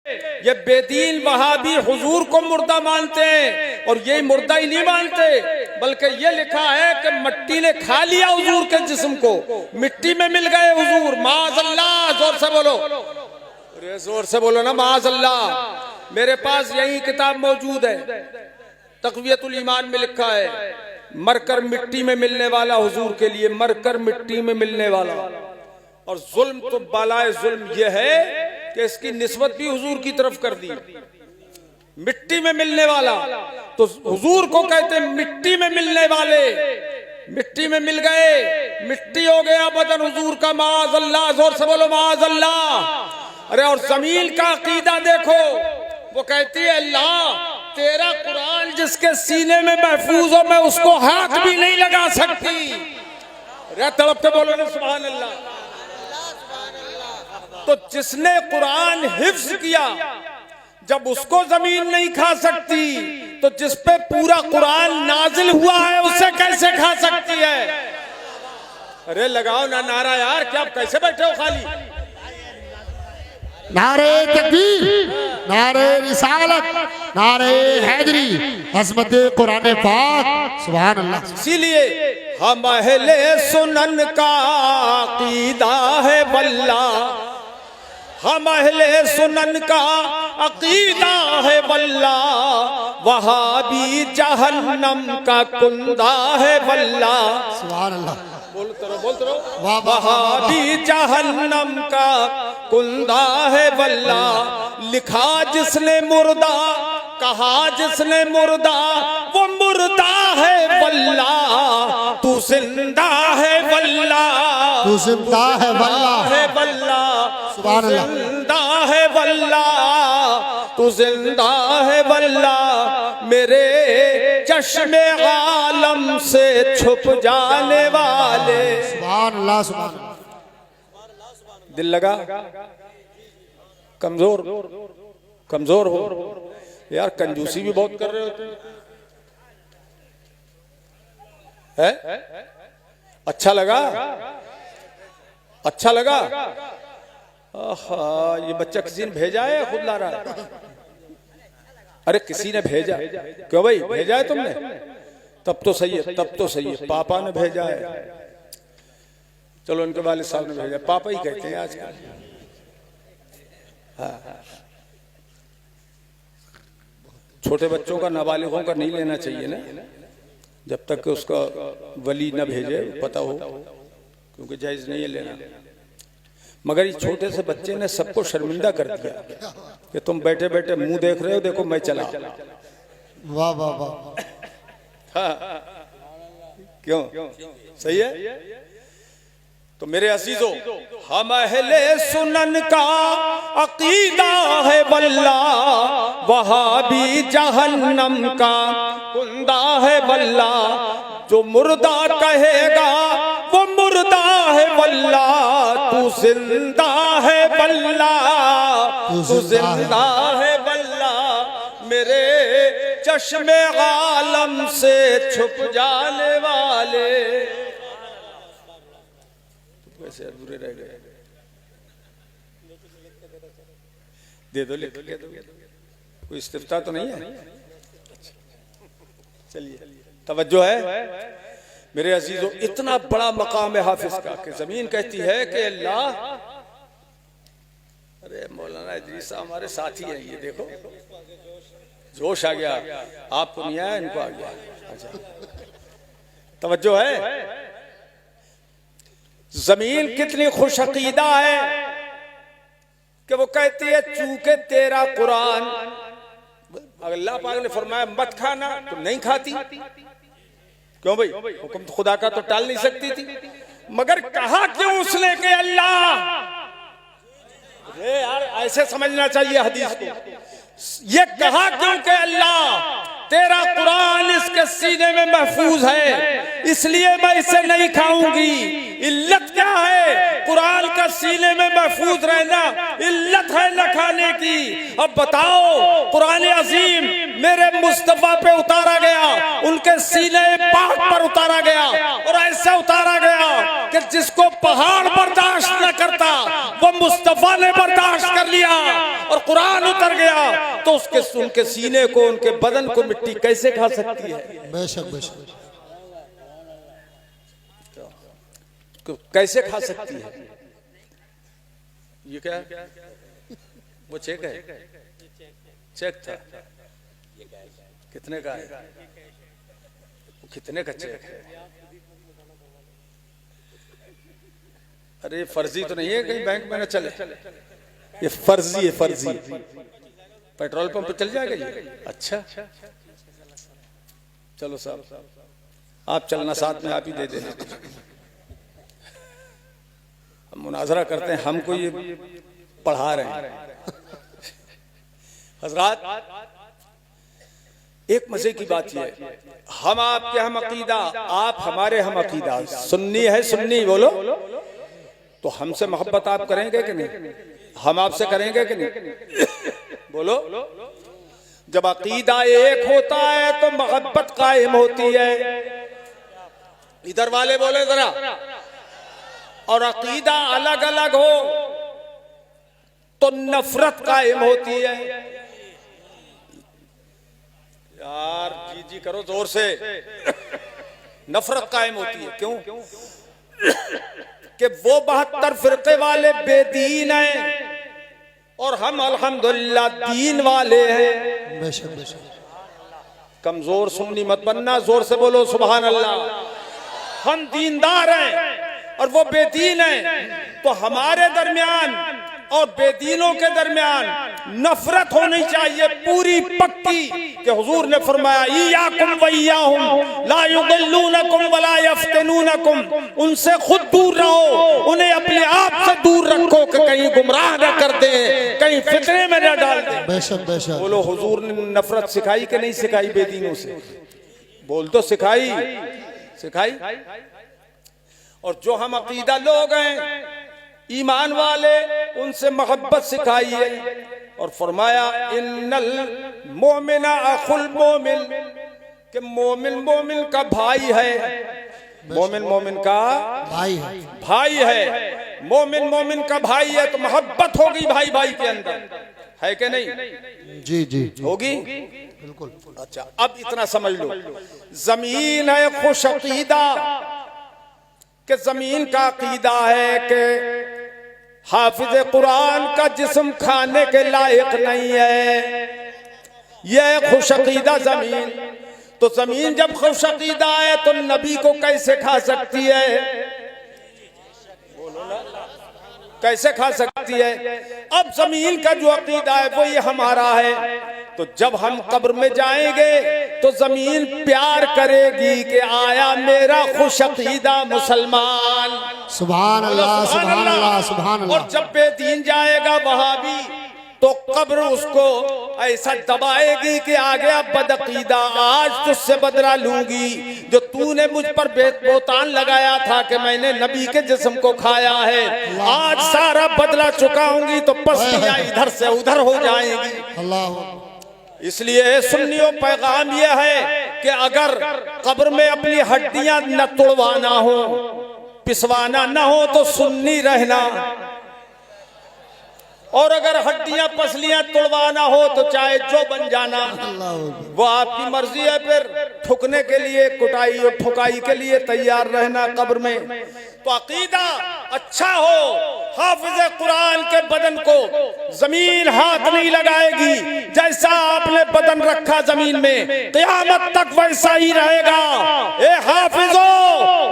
ये बेदीन वहाबी हुजूर को मुर्दा मानते हैं और ये मुर्दा ही नहीं मानते, बल्कि ये लिखा है कि मिट्टी ने खा लिया हुजूर के जिस्म को, मिट्टी में मिल गए हुजूर। माअज़ल्लाह, जोर से बोलो, अरे जोर से बोलो ना, माअज़ल्लाह। मेरे पास यही किताब मौजूद है, तक़वियतुल ईमान में लिखा है, मरकर मिट्टी में मिलने वाला हुजूर के लिए, मरकर मिट्टी में मिलने वाला। और जुल्म तो बालाए जुल्म यह है कि इसकी निस्बत भी हुजूर की तरफ कर दी, मिट्टी में मिलने वाला। तो हुजूर को कहते हैं मिट्टी में मिलने वाले, मिट्टी में मिल गए, मिट्टी हो गया बदन हुजूर का। माअज़ल्लाह, जोर से बोलो माअज़ल्लाह। अरे और जमीन का अकीदा देखो, वो कहती है अल्लाह तेरा कुरान जिसके सीने में महफूज हो, मैं उसको हाथ भी नहीं लगा सकती। अरे तड़पते बोलो ना सुभान अल्लाह। तो जिसने कुरान हिफ्ज किया, जब उसको जमीन नहीं खा सकती, तो जिस पे पूरा कुरान नाजिल हुआ है उसे कैसे खा सकती है? अरे लगाओ ना नारा यार, क्या आप कैसे बैठे हो खाली? नारे तकबीर, नारे रिसालत, नारे हैदरी, अज़मत कुरान पाक, सुभान अल्लाह। इसीलिए हम अहले सुनन का अकीदा है वल्लाह, हम अहले सुनन का अकीदा है वल्लाह, वहाबी जहन्नम का कुंदा है वल्लाह। सुभान अल्लाह, बोलते रहो। वहाबी जहन्नम का कुंदा है वल्लाह, लिखा जिसने मुर्दा, कहा जिसने मुर्दा, वो मुर्दा है वल्लाह, तू जिंदा है वल्लाह, तू जिंदा है वल्लाह, सुभान अल्लाह, जिंदा है वल्लाह, तू जिंदा है वल्लाह, मेरे चश्मे आलम से छुप जाने वाले। सुभान अल्लाह, सुभान अल्लाह। दिल लगा? कमजोर कमजोर हो यार, कंजूसी भी बहुत कर रहे होते हैं। अच्छा लगा? अच्छा लगा? ये बच्चा किसी ने भेजा है या खुद ला रहा है? अरे किसी ने भेजा। क्यों भाई, भेजा है तुमने? तब तो सही है, तब तो सही है, पापा ने भेजा है। चलो उनके वालिद साहब ने भेजा, पापा ही कहते हैं आजकल। हाँ, छोटे बच्चों का नाबालिगों का नहीं लेना चाहिए ना, जब तक उसका वली न भेजे, पता हो, क्योंकि जायज नहीं है लेना। मगर इस छोटे से बच्चे ने सबको शर्मिंदा कर दिया कि तुम बैठे बैठे मुंह देख रहे हो, देखो मैं चला। वाह वाह वाह। हाँ, क्यों? सही है। तो मेरे अजीजों, हम अहले सुनन का अकीदा है वल्लाह, वहाबी जहन्नम का कुंदा है वल्लाह, जो मुर्दा कहेगा वो मुर्दा है वल्लाह, तू जिंदा है वल्लाह, तू जिंदा है वल्लाह, मेरे चश्मे आलम से छुप जाने वाले। वैसे अधूरे रह गए, दे दो, लिख के दो। कोई इस्तिफ्ता तो नहीं है? चलिए, तवज्जो है मेरे अजीजों। इतना बड़ा मकाम है हाफिज का कि जमीन कहती है कि अल्लाह, अरे मौलाना इदरीस साहब हमारे साथी हैं, ये देखो जोश आ गया। आपको नहीं आया, इनको आ गया। अच्छा, तवज्जो है। जमीन कितनी खुश अकीदा है कि वो कहती है चूंकि तेरा कुरान, अल्लाह पाक ने फरमाया मत खाना, तो नहीं खाती। क्यों भाई, हुक्म तो खुदा का तो टाल नहीं सकती थी, मगर कहा क्यों उसने कि अल्लाह, यार ऐसे समझना चाहिए हदीस को। ये कहा क्यों कि अल्लाह तेरा कुरान इसके सीने में महफूज है, इसलिए मैं इसे नहीं खाऊंगी। इल्लत क्या है? कुरान का सीने में महफूज रहना इल्लत है न खाने की। अब बताओ, कुरान अजीम मेरे मुस्तफा पे उतारा गया, उनके सीने पाक पर उतारा गया, और ऐसे उतारा गया कि जिसको पहाड़ बर्दाश्त न करता वो मुस्तफा ने बर्दाश्त कर लिया और कुरान उतर गया, तो उसके उनके सीने को, उनके बदन को मिट्टी कैसे खा सकती है? बेशक बेशक। कैसे खा सकती है? ये क्या? वो चेक है? चेक था। कितने का है? कितने का चेक है? अरे फर्जी तो नहीं है, कहीं बैंक में न चले। ये फर्जी है, फर्जी। पेट्रोल पंप पे चल जाएगा ये? अच्छा चलो साहब, आप चलना साथ में, आप ही दे देना। हम मुनाजरा करते हैं, हमको ये पढ़ा रहे हैं। हजरात, एक मजे की बात यह है, हम आपके हम अकीदा, आप हमारे हम अकीदा। सुन्नी है सुन्नी, बोलो तो हमसे मोहब्बत आप करेंगे कि नहीं? हम आपसे करेंगे कि नहीं? बोलो। जब अकीदा एक होता है तो मोहब्बत कायम होती है। इधर वाले बोले जरा। और अकीदा अलग अलग हो तो नफरत कायम होती है। यार जी जी करो जोर से। नफरत कायम होती है। क्यों? कि वो 72 फिरके वाले बेदीन हैं और हम अल्हम्दुलिल्लाह दीन वाले हैं। बेशक बेशक। कमजोर सुन्नी मत बनना, जोर से बोलो सुभान अल्लाह। हम दीनदार हैं और वो बेदीन हैं, तो हमारे दरमियान और बेदीनों के दरमियान नफरत होनी चाहिए पूरी पक्की। कि हुजूर ने फरमाया इय्याकुम व इय्याहुम ला युदिल्लूनकुम वला यफ्तिनूनकुम, उनसे खुद दूर रहो, उन्हें अपने आप से दूर रखो कि कहीं गुमराह न कर दे, कहीं फितने में न डाल दे। बेशक बेशक। बोलो हुजूर ने नफरत सिखाई कि नहीं सिखाई बेदीनों से? बोल तो सिखाई, सिखाई। और जो हम अकीदा लोग हैं, ईमान वाले, उनसे मोहब्बत सिखाई है। और फरमाया इन्नल मोमिना अखुल मोमिन, कि मोमिन मोमिन का भाई है। मोमिन मोमिन का भाई है, भाई है। मोमिन मोमिन का भाई है तो मोहब्बत होगी भाई भाई के अंदर, है कि नहीं? जी जी होगी बिल्कुल। अच्छा, अब इतना समझ लो, जमीन है खुश अकीदा, कि जमीन का अकीदा है कि हाफिज कुरान का जिस्म खाने के लायक नहीं है। यह खुश अकीदा जमीन। तो जमीन जब खुश अकीदा है तो नबी को कैसे खा सकती है? बोलो ना, कैसे खा सकती है? अब जमीन का जो अकीदा है वो ये हमारा है। तो जब हम कब्र में जाएंगे तो जमीन प्यार करेगी कि आया मेरा खुश अकीदा मुसलमान। सुभान अल्लाह सुभान अल्लाह सुभान अल्लाह। और जब बेदीन जाएगा वहां भी तो कब्र उसको ऐसा दबाएगी कि आ गया बदअकीदा, आज तुझसे बदला लूंगी जो तूने मुझ पर बोतान लगाया था कि मैंने नबी के जिस्म को खाया है। आज सारा बदला चुकाऊंगी तो पसलियां इधर से उधर हो जाएंगी। अल्लाह। इसलिए सुन्नियों पैगाम यह है कि अगर कब्र में अपनी हड्डियां न तोड़वाना हो, पिसवाना न हो तो सुन्नी रहना, और अगर हड्डियां पसलियां तोड़वाना हो तो चाहे जो बन जाना, वो आपकी मर्जी है। फिर ठुकने के लिए, कुटाई और ठुकाई के लिए तैयार रहना कब्र में। तो अकीदा अच्छा हो, हाफिज कुरान के बदन को जमीन हाथ नहीं लगाएगी। जैसा आपने बदन रखा जमीन में, क़यामत तक वैसा ही रहेगा। ए हाफिजो,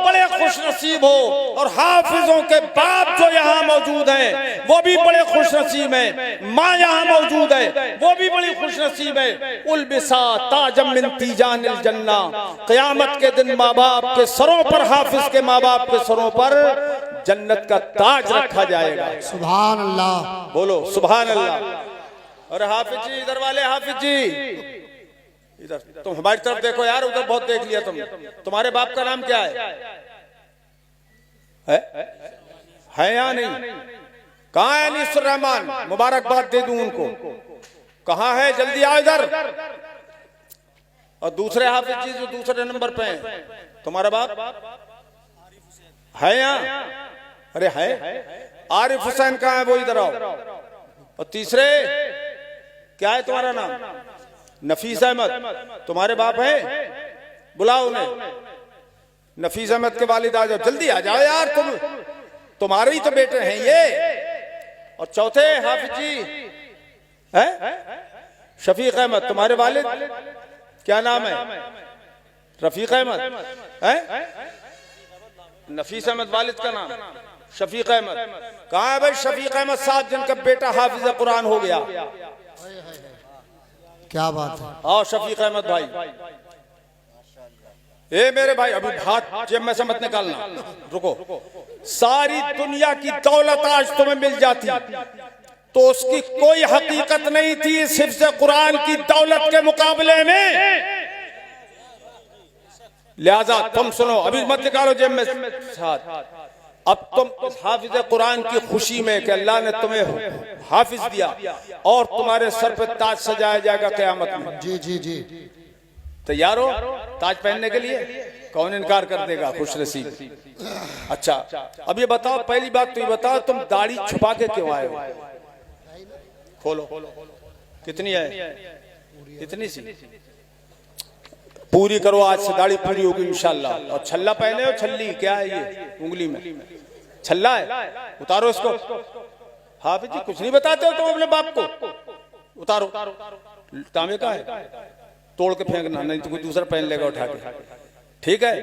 बड़े खुश नसीब हो। और हाफिजों के बाप जो यहाँ मौजूद हैं वो भी बड़े खुश नसीब है। माँ यहाँ मौजूद है वो भी बड़ी खुश नसीब है। उल्बिसा ताजम मिन तीजानिल जन्ना, क़यामत के दिन माँ बाप के सरों पर, हाफिज के माँ बाप के सरों पर जन्नत का ताज रखा जाएगा। सुभान अल्लाह, बोलो सुभान अल्लाह। और हाफिज जी, इधर वाले हाफिज जी, इधर तुम हमारी तरफ देखो यार, उधर बहुत देख लिया तुम। तुम्हारे बाप का नाम क्या है या नहीं? कहाँ है अनीसुर रहमान? मुबारकबाद दे दूं उनको। कहाँ है? जल्दी आओ इधर। और दूसरे हाफिज जी जो दूसरे नंबर पे हैं, तुम्हारा बाप है यहाँ? अरे है। आरिफ हुसैन कहाँ है? वो इधर आओ। और तीसरे क्या है तुम्हारा नाम? नफीस अहमद। तुम्हारे बाप है? बुलाओ उन्हें। नफीस अहमद के वालिद आ जाओ, जल्दी आ जाओ यार, तुम्हारे ही तो बेटे हैं ये। और चौथे हाफिज जी है शफीक अहमद। तुम्हारे वालिद क्या नाम है? रफीक अहमद है? नफीस अहमद वालिद का नाम शफीक अहमद। कहाँ है भाई शफीक अहमद साहब, जिनका बेटा हाफिज कुरान हो गया? क्या बात है। आओ शफीक अहमद भाई। ए मेरे भाई, अभी हाथ जेब में से मत निकालना, रुको। सारी दुनिया की दौलत आज तुम्हें मिल जाती तो उसकी कोई हकीकत नहीं थी सिर्फ कुरान की दौलत के मुकाबले में। लिहाजा तुम सुनो, अभी मत निकालो जेब में साथ। अब तुम इस हाफिज कुरान की खुशी में कि अल्लाह ने तुम्हें हाफिज दिया और तुम्हारे सर पे ताज सजाया जाएगा क़यामत में। जी जी जी। तैयार हो ताज पहनने के लिए? कौन इनकार कर देगा? खुश नसीब। अच्छा अब ये बताओ, पहली बात तो ये बताओ, तुम दाढ़ी छुपा के क्यों आए हो? खोलो। कितनी है? इतनी सी? पूरी करो, आज से दाढ़ी पूरी होगी इंशाल्लाह। और छल्ला पहने हो? छल्ली क्या है ये? उंगली में छल्ला है, उतारो इसको। हाफिज जी कुछ नहीं बताते हो तुम अपने बाप को? उतारो। तांबे का है, तोड़ के फेंकना, नहीं तो कोई दूसरा पहन लेगा उठा के। ठीक है,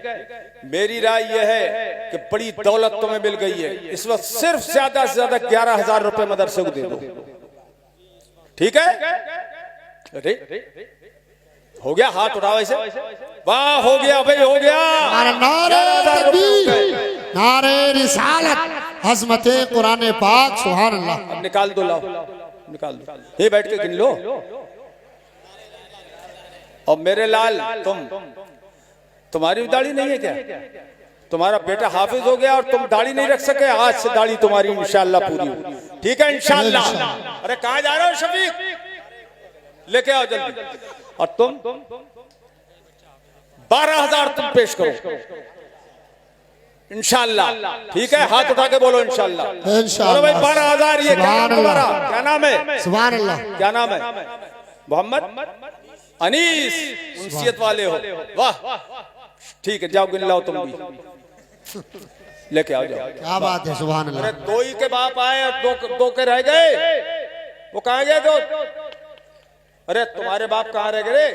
मेरी राय यह है कि बड़ी दौलत तुम्हें मिल गई है, इस वक्त सिर्फ ज्यादा से ज्यादा 11,000 रुपए मदरसे को दे दो। ठीक है? अरे हो गया, हाथ उठाओ ऐसे। वाह, हो गया भाई, हो गया। नारे रिसालत, अज़मते कुरान पाक, सुभान अल्लाह। अब निकाल दो, लाओ निकाल दो। ये बैठ के गिन लो। और मेरे लाल, तुम्हारी दाढ़ी नहीं है क्या? तुम्हारा बेटा हाफिज हो गया और तुम दाढ़ी नहीं रख सके, आज से दाढ़ी तुम्हारी इंशाल्लाह पूरी होगी। ठीक है इंशाल्लाह। अरे कहाँ जा रहे हो शफीक? लेके आओ जल्दी। और तुम 12,000 तुम पेश करो इंशाल्लाह। ठीक है, हाथ उठा के बोलो इंशाल्लाह। इंशाल्लाह भाई 12,000। ये तुम्हारा क्या नाम है? सुभान अल्लाह। क्या नाम है? मोहम्मद अनीस, उनसियत वाले हो। वाह, ठीक है, जाओ गिन लाओ तुम भी, लेके आओ जाओ। क्या बात है, सुभान अल्लाह। अरे दो ही के बाप आए और दो के रह गए, वो कहाँ गए दो? अरे तुम्हारे बाप कहाँ रह गए?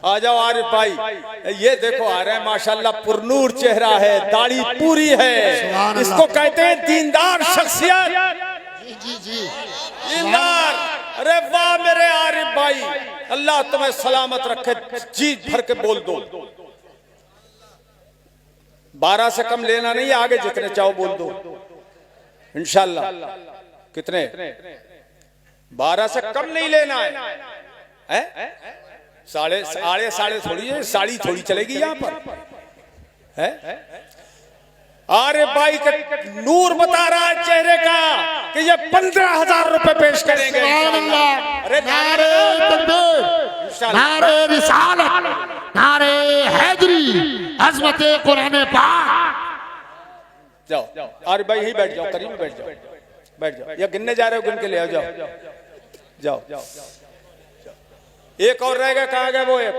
आ जाओ आरिफ भाई, ये देखो आ रहे हैं माशाल्लाह, पुरनूर चेहरा है, दाढ़ी पूरी है, इसको कहते हैं दीनदार शख्सियत। जी जी दीनदार। अरे वाह मेरे आरिफ भाई, अल्लाह तुम्हें सलामत रखे, जी भर के बोल दो। 12 से कम लेना नहीं है, आगे जितने चाहो बोल दो इंशाल्लाह। कितने? 12 से कम नहीं लेना है? साढ़े थोड़ी है, साड़ी थोड़ी चलेगी यहाँ पर है? अरे भाई का नूर बता रहा है चेहरे का कि ये 15,000 रुपए पेश करेंगे। अरे नारे तकबीर, नारे रिसालत, नारे हैदरी, अज़मते कुरान पाक। जाओ अरे भाई यही बैठ जाओ, करीब बैठ जाओ, बैठ जाओ। या गिनने जा रहे हो? गिन के ले आओ, जाओ जाओ। एक और रह गया, कहाँ गए वो एक?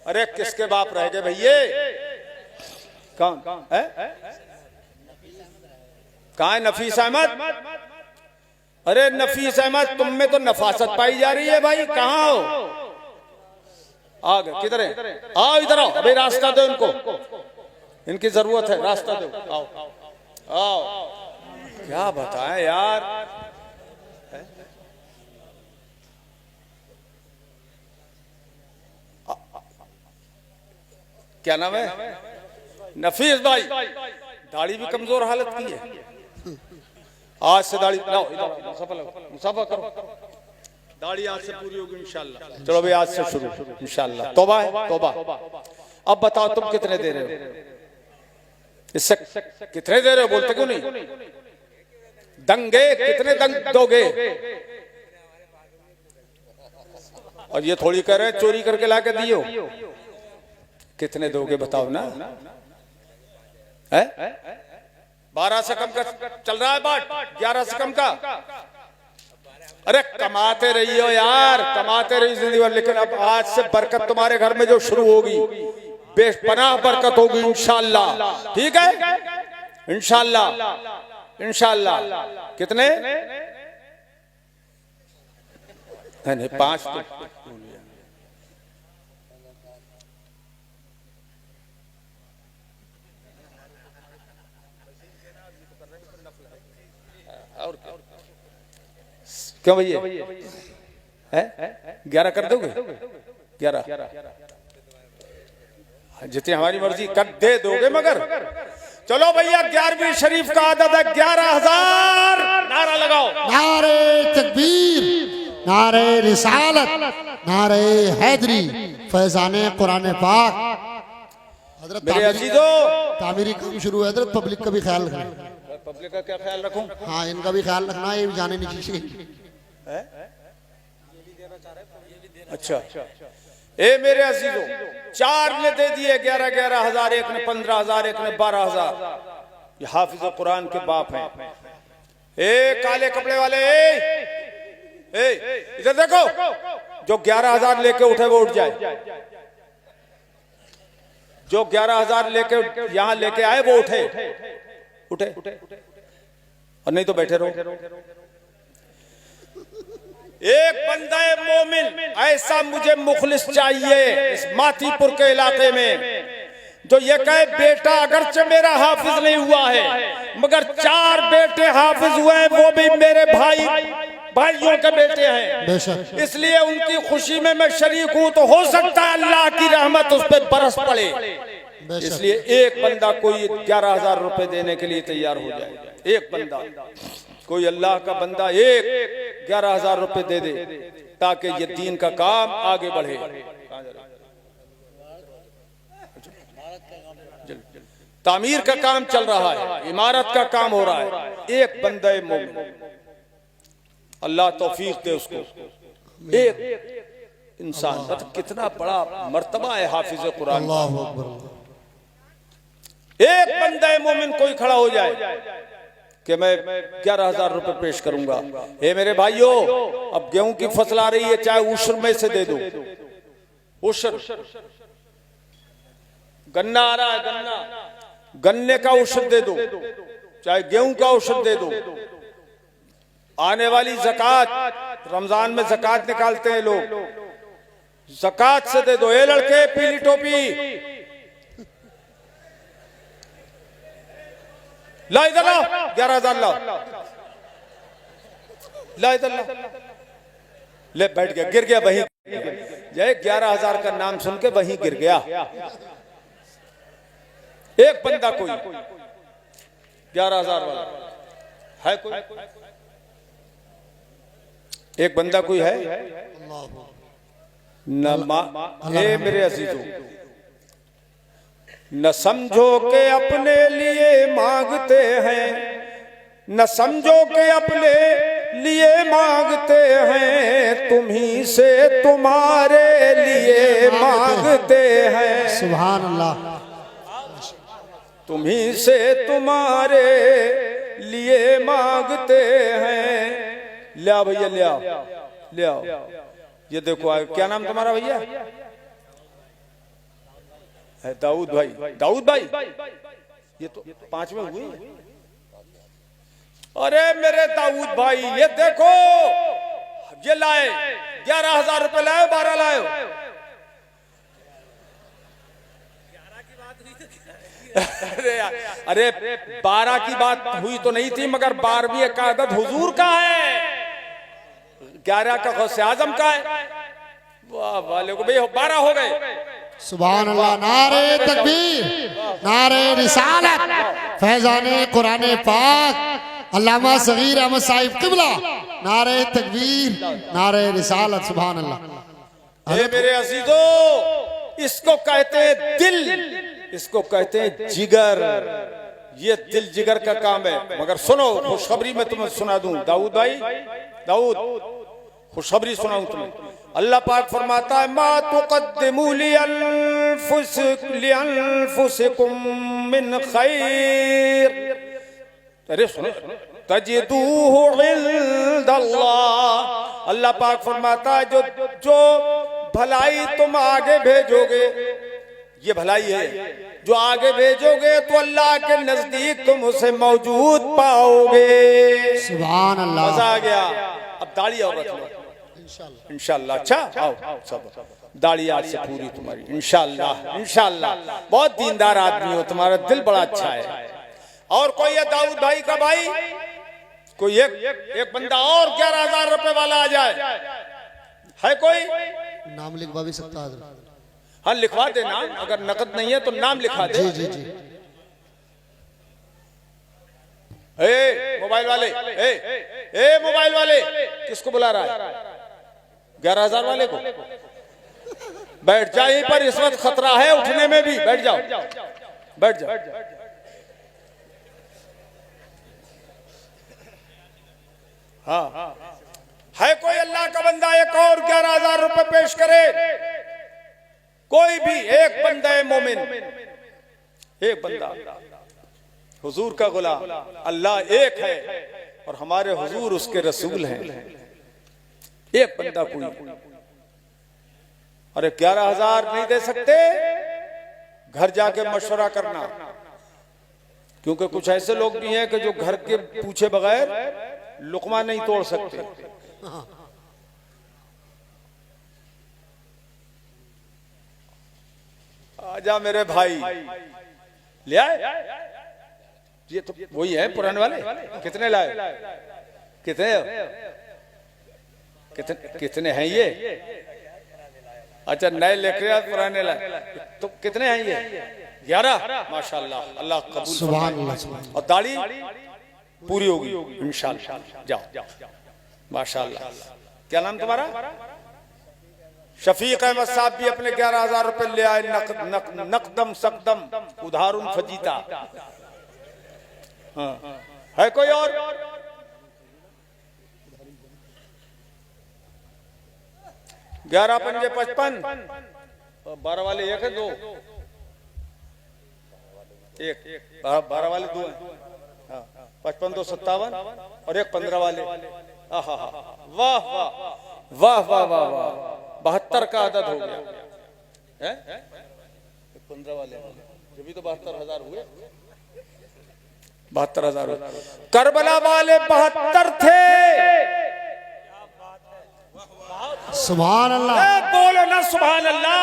अरे किसके बाप रह गए भैया? कहाँ है? कहाँ है नफीस अहमद? अरे नफीस अहमद, तुम में तो नफासत पाई जा रही है भाई, कहाँ हो? आ गए, किधर है? आओ इधर आओ, अभी रास्ता दो इनको, इनकी जरूरत है, रास्ता दो। आओ आओ। क्या बताएं यार, क्या नाम है? नफीस भाई, दाढ़ी भी कमजोर हालत की है, आज से दाढ़ी लाओ, मुसाफा करो, दाढ़ी आज से पूरी होगी इंशाल्लाह। चलो भाई आज से शुरू इंशाल्लाह। तौबा है, तौबा। अब बताओ तुम कितने दे रहे हो? इससे कितने दे रहे हो? बोलते क्यों नहीं? दंगे कितने दंग दोगे? और ये थोड़ी कह रहे हैं चोरी करके लाके दियो। कितने दोगे बताओ ना? है? 12 से कम का चल रहा है बाट, 11 से कम का। अरे कमाते रही हो यार, कमाते रही जिंदगी भर, लेकिन अब आज से बरकत तुम्हारे घर में जो शुरू होगी, बेपनाह बरकत होगी इंशाअल्लाह। ठीक है, इंशाअल्लाह इंशाअल्लाह। कितने? नहीं 5 तो और क्यों भैया है? 11 कर दोगे? 11 जितनी हमारी मर्जी कर दे दोगे, मगर चलो भैया 11वीं शरीफ का आदत है 11,000। नारा लगाओ, नारे तकबीर, नारे रिसालत, नारे हैदरी, फैजाने कुरान पाक। हजरत मेरे अजीजों, तामीरी काम शुरू है हजरत, पब्लिक का भी ख्याल रखना। पब्लिक का क्या ख्याल रखूं? हाँ, इनका भी ख्याल रखना, ये भी जाने नहीं चाहिए। अच्छा, ए मेरे अजीजों, 4 ने दे दिए 11,000, एक ने 15,000, एक ने 12,000। ये हाफिज कुरान के बाप हैं। ए काले कपड़े वाले, ए इधर देखो, जो 11,000 लेके उठे वो उठ जाए। जो 11,000 लेके यहां लेके आए वो उठे, और नहीं तो बैठे रहो। एक बंदा मोमिन ऐसा मुझे मुखलिस चाहिए इस मातीपुर के इलाके में, जो ये कहे बेटा अगरचे मेरा हाफिज नहीं हुआ है, मगर 4 बेटे हाफिज हुए हैं, वो भी मेरे भाइयों के बेटे हैं, इसलिए उनकी खुशी में मैं शरीक हूं। तो हो सकता है अल्लाह की रहमत उस पर बरस पड़े। इसलिए एक बंदा कोई 11,000 रुपए देने के लिए तैयार हो जाए। एक बंदा, कोई अल्लाह का बंदा एक 11,000 रुपए दे दे, ताकि ये दीन का काम आगे बढ़े। तामीर का काम चल रहा है, इमारत का काम हो रहा है। एक बंदा मोमिन, अल्लाह तौफीक दे उसको। एक इंसान, मतलब कितना बड़ा मर्तबा है हाफिज कुरान। एक बंदा मोमिन कोई खड़ा हो जाए कि मैं 11,000 रुपए पेश करूंगा। हे मेरे भाइयों, अब गेहूं की फसल आ रही है, चाहे उशर में से दे दो, उशर। गन्ना आ रहा है, गन्ने का उशर दे दो, चाहे गेहूं का उशर दे दो। आने वाली ज़कात, रमजान में ज़कात निकालते हैं लोग, ज़कात से दे दो। ए लड़के, पीली टोपी ला, इधर ला, 11,000 ला, ला इधर ला। ले बैठ गया, गिर गया वहीं। जय 11,000 का नाम सुन के वहीं गिर गया। एक बंदा कोई 11,000 वाला है, कोई एक बंदा कोई है न? ए मेरे अजीजों, न समझो के अपने लिए मांगते हैं, न समझो के अपने लिए मांगते हैं, तुम्ही से तुम्हारे लिए मांगते हैं। सुभान अल्लाह। तुम्ही से तुम्हारे लिए मांगते हैं। ले आओ भैया, ले आओ, ले आओ। ये देखो, क्या नाम तुम्हारा भैया? दाऊद भाई। दाऊद भाई, ये तो 5 में हुई। अरे मेरे दाऊद भाई, ये देखो, ये लाए 11,000 रुपए लाए, 12 लाए। अरे 12 की बात हुई तो नहीं थी, मगर 12वीं का आदत हुजूर का है, 11 का गौसे आजम का है। वाह वाले को भाई 12 हो गए। सुभान अल्लाह। नारे तकबीर, नारे रिसालत, फैजाने कुरान पाक, अल्लामा सगीर अहमद साहिब क़िबला। नारे तकबीर, नारे रिसालत। सुभान अल्लाह। हे मेरे अजीजों, इसको कहते हैं दिल, इसको कहते हैं जिगर। ये दिल जिगर का काम है। मगर सुनो, खुशखबरी में तुम्हें सुना दूं, दाऊद भाई, दाऊद, खुशखबरी सुनाऊं तुम्हें। अल्लाह पाक फरमाता है, मा तुक़द्दिमू लिअन्फुसिकुम मिन खैर, अरे सुनो, तजिदूहु इंदल्लाह, अल्लाह पाक फरमाता है जो भलाई तुम आगे भेजोगे, ये भलाई है, जो आगे भेजोगे तो अल्लाह के नजदीक तुम उसे मौजूद पाओगे। सुभान अल्लाह। मजा आ गया। अब दाढ़ी और रख लो इंशाल्लाह। अच्छा आओ सब, दाढ़ी आज से पूरी तुम्हारी इंशाल्लाह। इंशाल्लाह बहुत दीनदार आदमी हो, तुम्हारा दिल बड़ा अच्छा है। और कोई है दाऊद भाई का भाई, कोई एक बंदा और 11,000 रुपए वाला आ जाए, है कोई? नाम लिखवा भी सकता है। हाँ लिखवा देना, अगर नकद नहीं है तो नाम लिखवा दे। जी जी जी। ए मोबाइल वाले, ए मोबाइल वाले, किसको बुला रहा है? 11,000 वाले को। बैठ जा यहीं पर, इस वक्त खतरा है उठने में भी। बैठ जाओ, बैठ जाओ। हाँ है कोई अल्लाह का बंदा एक और 11,000 रुपए पेश करे? कोई भी एक बंदा मोमिन, एक बंदा, हुजूर का गुलाम। अल्लाह एक है और हमारे हुजूर उसके रसूल हैं। एक बंदा कोई। अरे 11,000 नहीं दे सकते? घर जाके मशवरा करना, क्योंकि कुछ ऐसे लोग भी हैं कि जो घर के पूछे बगैर लुकमा नहीं तोड़ सकते। आजा मेरे भाई, ले आए। ये तो वही है पुराने वाले। कितने लाए? कितने कितने हैं ये? अच्छा नए लेकर आए, पुराने लाए तो कितने हैं ये? 11। माशाल्लाह, अल्लाह कबूल फरमाए। और दाढ़ी पूरी होगी इंशाल्लाह। जाओ माशाल्लाह। क्या नाम तुम्हारा? शफीक अहमद साहब भी अपने 11,000 रुपए ले आए। नकदम सकदम उधारुन फजीता। हाँ है कोई और? ग्यारह पंजे 55। 12 वाले एक है, दो एक 12 वाले दो हैं। 55 2 57 और एक 15 वाले। वाह वाह वाह वाह वाह वाह, 72 का आदत हो गया है। 15 वाले जब भी तो 72,000 हुए। 72,000 हुए। करबला वाले 72 थे। सुभान अल्लाह। बोलो ना सुभान अल्लाह।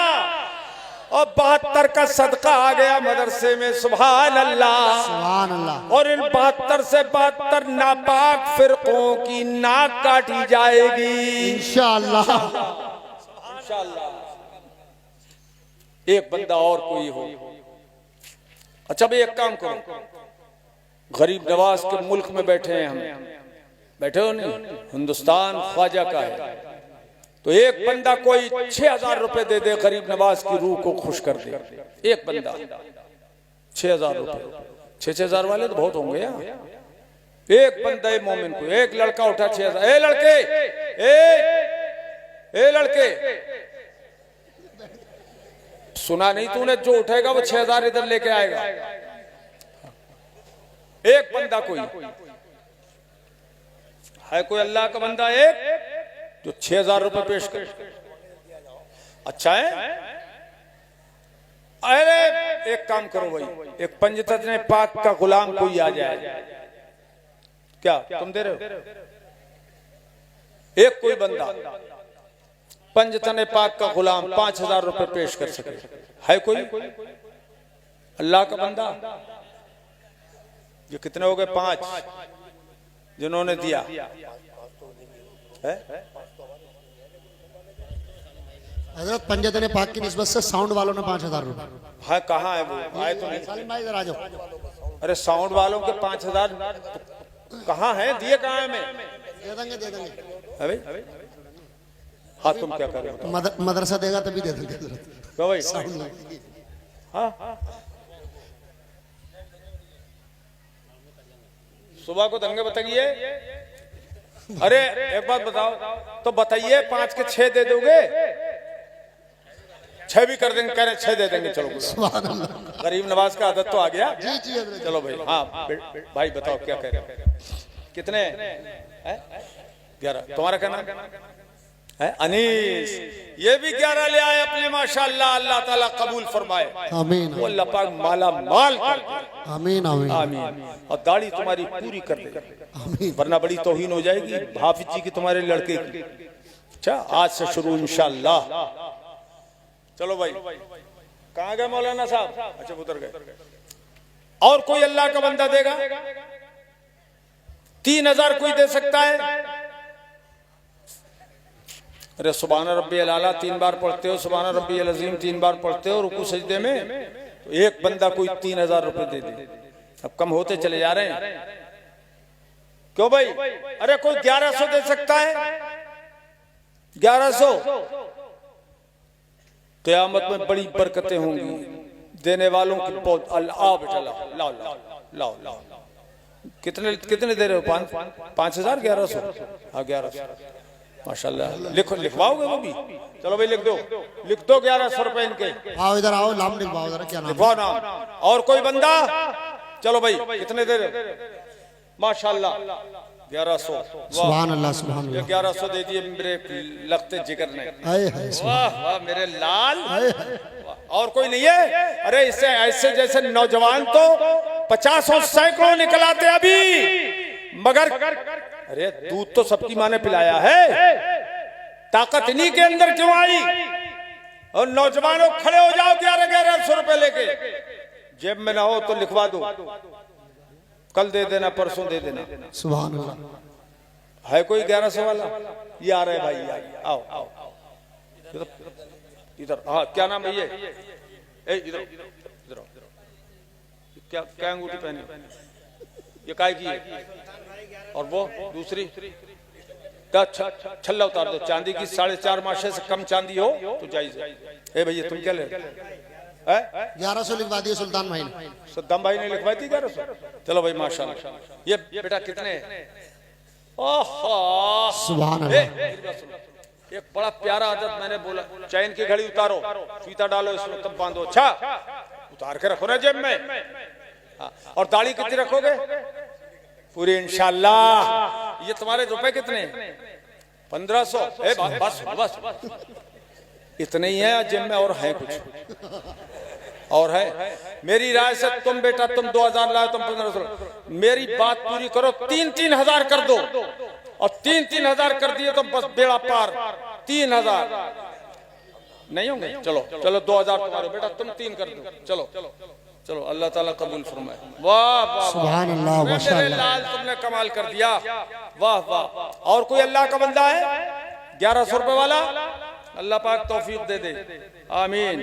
और 72 का सदका आ गया मदरसे में। सुभान अल्लाह, सुभान अल्लाह। और इन 72 से 72 नापाक फिरकों की नाक काटी जाएगी इंशाअल्लाह। एक बंदा और कोई हो। अच्छा भाई एक काम करो, गरीब नवाज के मुल्क में बैठे हैं हम, बैठे हो नहीं? हिंदुस्तान ख्वाजा का है, तो एक बंदा कोई 6,000 रुपए दे दे, गरीब नवाज की रूह को खुश कर दे। एक बंदा 6,000 रुपए। 6,000 वाले तो बहुत होंगे यार। एक बंदा मोमिन को, एक लड़का उठा 6,000। ए लड़के, ए लड़के, सुना नहीं तूने? जो उठेगा वो 6,000 इधर लेके आएगा। एक बंदा कोई है, कोई अल्लाह का बंदा एक जो 6,000 रुपए पेश करे। अच्छा है। अरे एक काम करो भाई, एक पंजतन पाक का गुलाम कोई आ जाए। क्या तुम दे रहे हो? एक कोई बंदा पंजतन पाक का गुलाम 5,000 रुपए पेश कर सके, है कोई? अल्लाह का बंदा। ये कितने हो गए? 5 जिन्होंने दिया है। हजरत पंजतन पाक की निस्बत से साउंड वालों ने 5,000 रुपए। है कहाँ है वो? आए तो नहीं। सालिम भाई इधर आ जाओ। अरे साउंड वालों के 5,000 कहाँ है? दिए कहाँ है? मैं दे देंगे, दे देंगे। अबे हाँ तुम क्या कर रहे हो? मदरसा देगा तभी दे देंगे। क्यों भाई? हाँ सुबह को दंगे बताइए। अरे एक बात बताओ तो, बताइए 5 के 6 दे दोगे? 6 भी कर देंगे, कह रहे 6 दे देंगे। चलो सुभान अल्लाह। गरीब नवाज का आदत तो आ गया। जी जी हजरत। चलो भाई, हाँ भाई बताओ क्या कह रहे हो, कितने 11? तुम्हारा क्या नाम है? अनीस। ये भी 11 ले आए अपने, माशाअल्लाह। अल्लाह ताला कबूल फरमाए, आमीन वो अल्लाह पाक माला माल कर दे। आमीन आमीन आमीन। और दाढ़ी तुम्हारी पूरी कर दे, आमीन। वरना बड़ी तौहीन हो जाएगी हाफिज जी की, तुम्हारे लड़के की। अच्छा, आज से शुरू इंशाअल्लाह। चलो भाई, कहाँ गए मौलाना साहब? अच्छा, उधर गए। और कोई अल्लाह का बंदा देगा? 3000 कोई दे सकता है? अरे सुभान रब्बियल आला 3 बार पढ़ते हो, सुभान रब्बियल अजीम 3 बार पढ़ते हो रुकू सजदे में, तो एक बंदा कोई 3000 रुपए दे दे। अब कम होते चले जा रहे हैं, क्यों भाई? अरे कोई 1100 दे सकता है? 1100। क़यामत में बड़ी बरकतें होंगी, देने वालों की बहुत। आओ बेटा, लाओ लाओ लाओ लाओ। कितने कितने दे रहे हो? 5000? 1100? हाँ 1100 माशाल्लाह। लिखो, लिखवाओगे वो भी? चलो भाई लिख दो 1100 रुपए इनके। आओ इधर आओ, नाम लिखवाओ जरा, क्या नाम? लिखवाओ नाम। और कोई बंदा? चलो भाई, कितने दे रहे हो? माशाल्लाह 1100। सुभान अल्लाह सुभान ये अल्लाह। 1100 दे दिए मेरे लगते जिगर ने। हाय हाय वाह वाह मेरे लाल। और कोई नहीं है? अरे इससे ऐसे जैसे नौजवान तो 50 सैकड़ों निकल आते अभी, मगर अरे दूध तो सबकी माँ ने पिलाया है, ताकत इन्हीं के अंदर क्यों आई? और नौजवानों खड़े हो जाओ, 1100 रुपए लेके। जेब में ना हो तो लिखवा दो, कल दे देना, परसों दे देना। सुभान अल्लाह। है कोई 1100 वाला? ये आ रहे भाई, आओ आओ इधर। हाँ क्या नाम है ये? इधर इधर। क्या क्या अंगूठी पहनी? ये काय की है? और वो दूसरी का छल्ला उतार दो। चांदी की 4.5 माशे से कम चांदी हो तो जायज है। भैया तुम क्या ले? 1100 लिखवा दिए सुल्तान भाई ने। सद्दाम भाई ने लिखवाई थी 1100। चलो भाई माशाल्लाह। ये बेटा कितने? सुभान अल्लाह। एक बड़ा प्यारा आदत मैंने बोला, चैन की घड़ी उतारो, फीता डालो इसमें, तब बांधो। अच्छा, उतार के रखो ना जेब में। और दाढ़ी कितनी रखोगे? पूरी इंशाल्लाह। ये तुम्हारे रुपए कितने? 1500। बस बस इतने ही है जेब में, और है कुछ? और है? मेरी राय से तुम बेटा, तुम 2000 लाए, तुम 1500। मेरी बात पूरी करो, 3-3 हजार कर दो। और 3-3 हजार कर दिए तो बस बेड़ा पार। 3000 नहीं होंगे? चलो चलो 2000 तुम्हारे बेटा, तुम 3 कर दो। चलो चलो, अल्लाह ताला कबूल फरमाए। वाह वाह सुभान अल्लाह माशाअल्लाह। लाल तुमने कमाल कर दिया, वाह वाह। और कोई अल्लाह का बंदा है 1100 रुपए वाला? अल्लाह पाक तौफीक दे दे, आमीन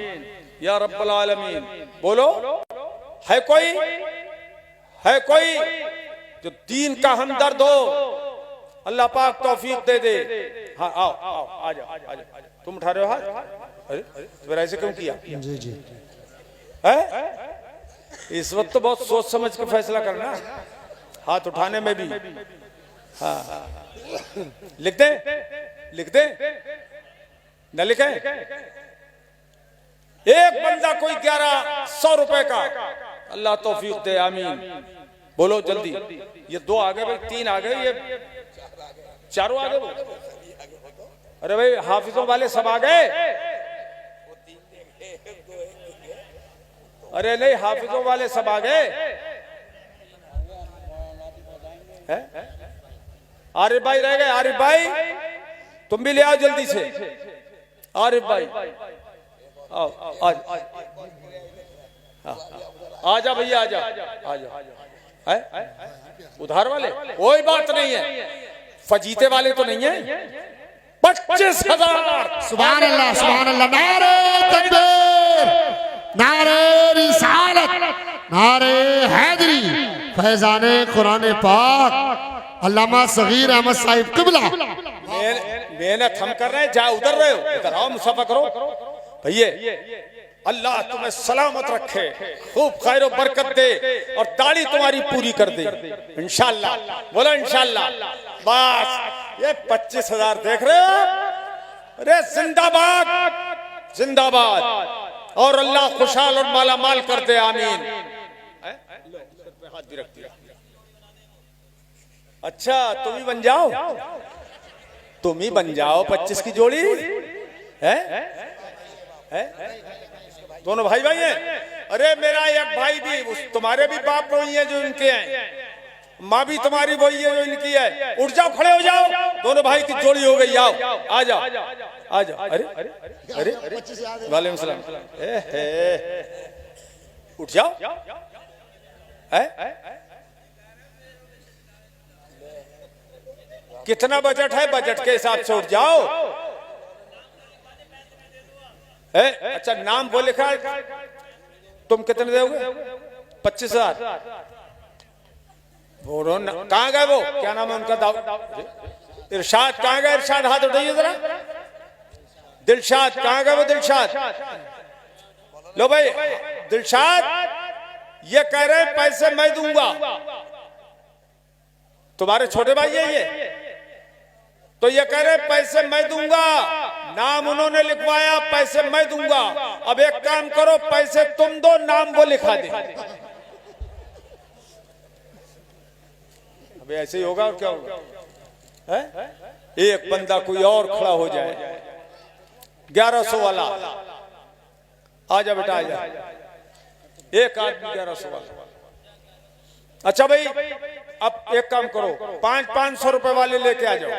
या रब्बल आलमीन। बोलो, है कोई? है कोई जो दीन का हमदर्द हो? अल्लाह पाक तौफीक दे दे। हाँ आओ आओ, आ जाओ। तुम उठा रहे हो हाथ? अरे फिर ऐसे क्यों किया? जी जी है? इस वक्त तो बहुत सोच समझ के फैसला करना, हाथ उठाने में भी। हाँ लिख दे, लिख दे, न लिखे? एक बंदा कोई 1100 रुपए का, अल्लाह तौफीक दे, आमीन। बोलो जल्दी। ये 2 आ गए भाई, 3 आ गए, ये 4 आ गए। अरे भाई हाफिजों वाले सब आ गए? अरे नहीं, हाफिजों वाले सब आ गए। आरिफ भाई रह गए। आरिफ भाई तुम भी ले आओ जल्दी से। आरिफ भाई आओ, आजा भैया, आजा आजा। है उधार वाले? कोई बात नहीं है, फजीते वाले तो नहीं है। 25,000। सुभान अल्लाह सुभान अल्लाह। नारे तकबीर, नारे रिसालत, नारे हैदरी, फैजाने कुरान पाक, अल्लामा सगीर अहमद साहिब किबला। मेहनत हम कर रहे हैं, जा उधर रहे हो, इधर आओ, मुसाफा करो। भैया अल्लाह तुम्हें सलामत रखे, खूब खैर और बरकत दे, और दाढ़ी तुम्हारी पूरी कर दे इंशाल्लाह। बोलो इंशाल्लाह। बस ये 25,000 देख रहे हो? अरे जिंदाबाद, जिंदाबाद, और अल्लाह खुशहाल और मालामाल कर दे, आमीन। हाथ भी रख दिया। अच्छा तुम ही बन जाओ, तुम ही बन जाओ 25 की जोड़ी है? दोनों भाई भाई हैं। अरे मेरा एक भाई भी, तुम्हारे भी बाप वही है जो इनके हैं, माँ भी तुम्हारी वही है जो इनकी है। उठ जाओ, खड़े हो जाओ, दोनों भाई की जोड़ी हो गई। आओ, आ जाओ, आ जाओ। अरे अरे वालेकुम सलाम। उठ जाओ। कितना बजट है? बजट के हिसाब से उठ जाओ। अच्छा नाम वो लिखा है, तुम कितने दोगे? 25,000। कहाँ गए वो, क्या नाम है उनका? इरशाद कहाँ गए? इरशाद हाथ उठाइए जरा। दिलशाद कहाँ गए वो? दिलशाद लो भाई। दिलशाद ये कह रहे हैं पैसे मैं दूंगा, तुम्हारे छोटे भाई है ये, तो ये कह रहे पैसे मैं दूंगा, नाम उन्होंने लिखवाया, पैसे मैं दूंगा। अब एक काम करो, पैसे तुम दो, नाम वो लिखा दे। अबे ऐसे ही होगा और क्या होगा? है? एक बंदा कोई और खड़ा हो जाए, 1100 वाला। आजा बेटा आजा, एक आदमी 1100 वाला। अच्छा भाई अब एक काम करो, 500 रुपए वाले लेके आ जाओ।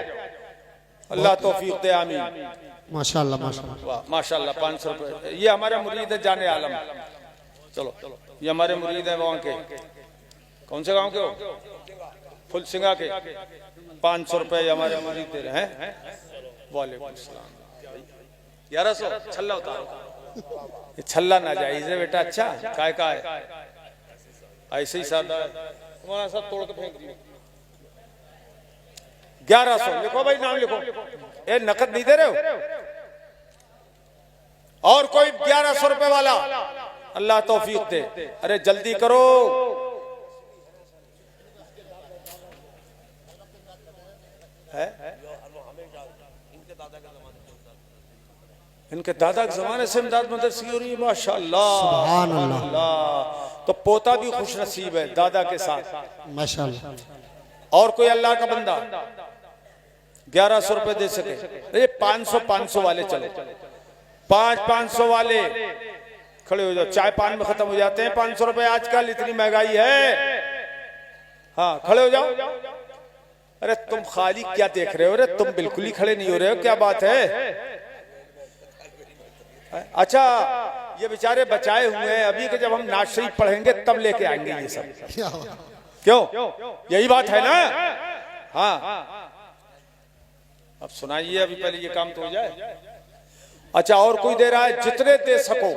अल्लाह तौफीक दे, आमीन। माशाल्लाह माशाल्लाह माशाल्लाह। 500 रुपए। ये हमारे मुरीद है जाने आलम। चलो ये हमारे मुरीद है वहां के, कौन से गांव के हो? फुलसिंगा के। 500 रुपए हमारे मुरीद दे रहे हैं। वालेकुम सलाम। 1100 छल्ला उतारो, ये छल्ला ना जायज है बेटा। अच्छा काय का है? ऐसे ही सादा तुम्हारा सब तोड़ के फेंक दिया। 1100 लिखो भाई, नाम लिखो। ए नकद नहीं दे रहे हो? और कोई 1100 रुपए वाला? अल्लाह तौफीक दे। अरे जल्दी करो। है? इनके दादा के जमाने से इमदाद मदरसे हो रही है। माशाअल्लाह सुभान अल्लाह। तो पोता भी खुश नसीब है दादा के साथ। माशाअल्लाह। और कोई अल्लाह का बंदा 1100 रुपए दे सके? ये 500 वाले चले, 500 वाले खड़े हो जाओ। चाय पान में खत्म हो जाते हैं 500 रुपए आजकल, इतनी महंगाई है। हाँ खड़े हो जाओ। अरे तुम खाली क्या देख रहे हो? अरे तुम बिल्कुल ही खड़े नहीं हो रहे हो, क्या बात है? अच्छा ये बेचारे बचाए हुए हैं अभी के, जब हम नाज शरीफ पढ़ेंगे तब लेके आएंगे ये सब। क्यों? यही बात है ना? हाँ अब सुनाइए, अभी पहले ये काम तो हो जाए। अच्छा और कोई दे रहा है? जितने दे सको,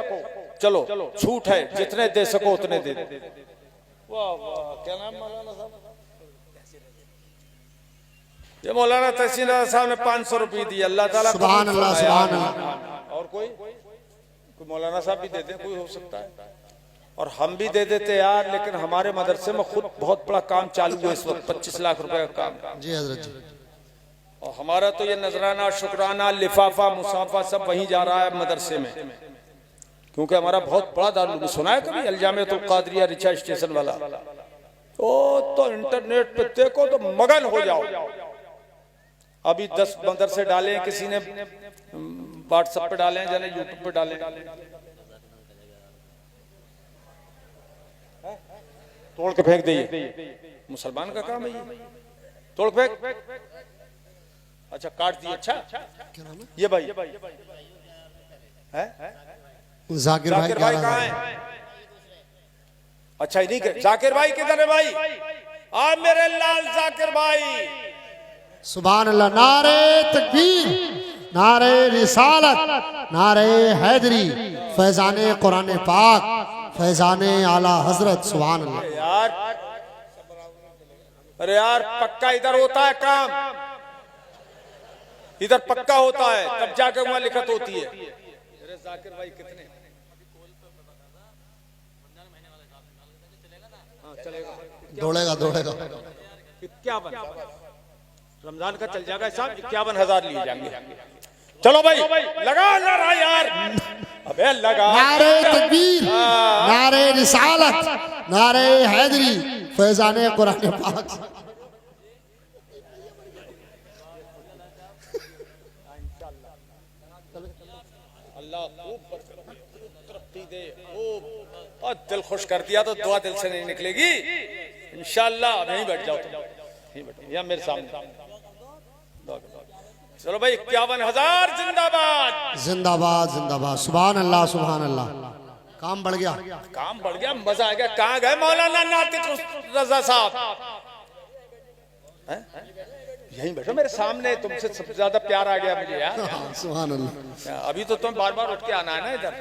चलो छूट है, जितने दे सको उतने दे दो। वाह वाह, क्या नाम मौलाना साहब? ये मौलाना तहसील साहब ने 500 रुपये दिए। अल्लाह ताला सुभान अल्लाह सुभान अल्लाह। और कोई मौलाना साहब भी देते, कोई हो सकता है, और हम भी दे देते यार। लेकिन हमारे मदरसे में खुद बहुत बड़ा काम चालू है इस वक्त, 25 लाख रुपए का काम। जी हजरत जी। और हमारा तो ये नजराना, शुक्राना, लिफाफा, मुसाफा सब वहीं जा रहा है मदरसे में, क्योंकि हमारा बहुत बड़ा दारुल। सुना है कभी अलजामियतुल कादरिया रिचा स्टेशन वाला? ओ तो इंटरनेट पे देखो तो मगन हो जाओ। अभी 10 मदरसे डाले, किसी ने व्हाट्सएप पे डाले, जाने यूट्यूब पे डाले। तोड़ के फेंक दिए। मुसलमान का काम है ये, तोड़ फेंक। अच्छा काट दिए। अच्छा ये भाई है जाकिर भाई कहाँ है? अच्छा ही नहीं, जाकिर भाई किधर है भाई? आप मेरे लाल जाकिर भाई। सुभान अल्लाह। नारे तकबीर, नारे रिसालत, नारे हैदरी, फैजाने कुरान पाक, फैजाने आला हजरत। सुभान अल्लाह। यार अरे यार पक्का इधर होता है काम, इधर पक्का होता है, तब जाकर वहां लिखत होती है। अरे जाकिर भाई कितने? चलेगा, दौड़ेगा दौड़ेगा। 51 रमजान का चल जाएगा साहब। 51,000 लिए जाएंगे। चलो भाई लगा नारा यार, अबे लगा। नारे तकबीर, नारे रिसालत, नारे हैदरी, फैजाने कुरान पाक। अल्लाह खूब तरक्की दे, खूब। और दिल खुश कर दिया तो दुआ दिल से नहीं निकलेगी इंशाअल्लाह। अब यहीं बैठ जाओ तुम, यहीं बैठो या मेरे सामने। चलो भाई 51,000 जिंदाबाद, जिंदाबाद जिंदाबाद। सुभान अल्लाह सुभान अल्लाह। काम बढ़ गया, काम बढ़ गया, मजा आ गया। कहाँ गए मौलाना नातिक रजा साहब? यहीं बैठो मेरे सामने, तुमसे सबसे ज्यादा प्यार आ गया मुझे यार। सुभान अल्लाह। अभी तो तुम बार बार उठ के आना है ना इधर।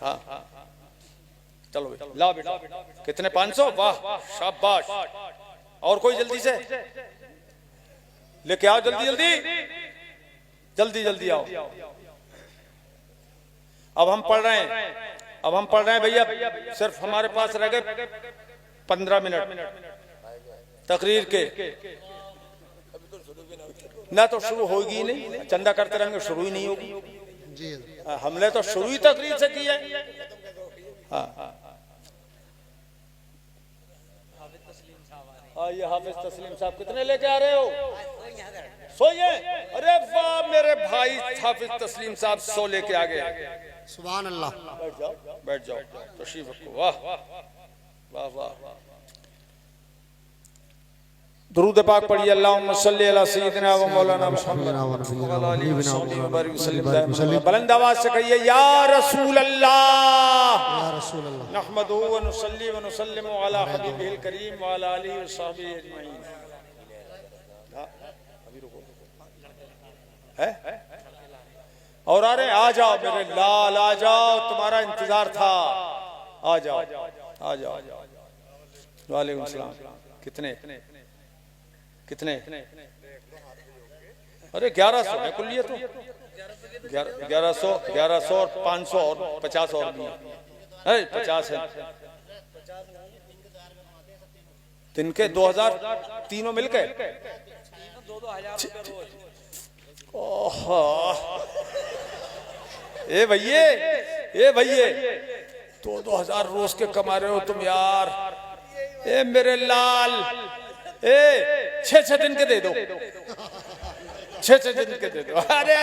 हाँ चलो भाई ला बेटा, कितने? 500? वाह शाबाश। और कोई जल्दी से लेके आओ, जल्दी जल्दी जल्दी जल्दी आओ। अब हम पढ़ रहे हैं भैया, सिर्फ हमारे पास रह गए 15 मिनट तकरीर के। ना तो शुरू होगी नहीं, चंदा करते रहेंगे, शुरू ही नहीं होगी जी। हमने तो शुरू ही तकरीर से की है। ये हाफिज तस्लीम साहब कितने लेके आ रहे हो? सोइए। अरे वाह मेरे भाई हाफिज तस्लीम साहब 100 लेके आ गए। सुभान अल्लाह। बैठ जाओ तशरीफ रखो। वाह वाह वाह। दुरूद पाक पढ़िए। अल्लाहुम्मा सल्ली अला सय्यिदिना व मौलाना मुहम्मद व अला आलिहि व सह्बिहि व बारिक वसल्लम। बुलंद आवाज से कहिए या रसूल अल्लाह, या रसूल अल्लाह। नहमदुहु व नुसल्ली व नुसल्लिमु अला हबीबिहिल करीम व अला आलिहि व सह्बिहि अजमईन। अभी रुको है और अरे आ जाओ मेरे लाल, आ जाओ, तुम्हारा इंतजार था। आ जाओ आ जाओ। वालेकुम सलाम। कितने कितने? अरे 1100 है कुल्लियत तो। 1100 और 500 और 50 और भी है। 50 है तिनके 2000 तीनों मिलके। ए भैये 2-2 हजार रोज के कमा रहे हो तुम यार। ए मेरे लाल, 6-6 दिन के दे दो, 6-6 दिन के दे दो। अरे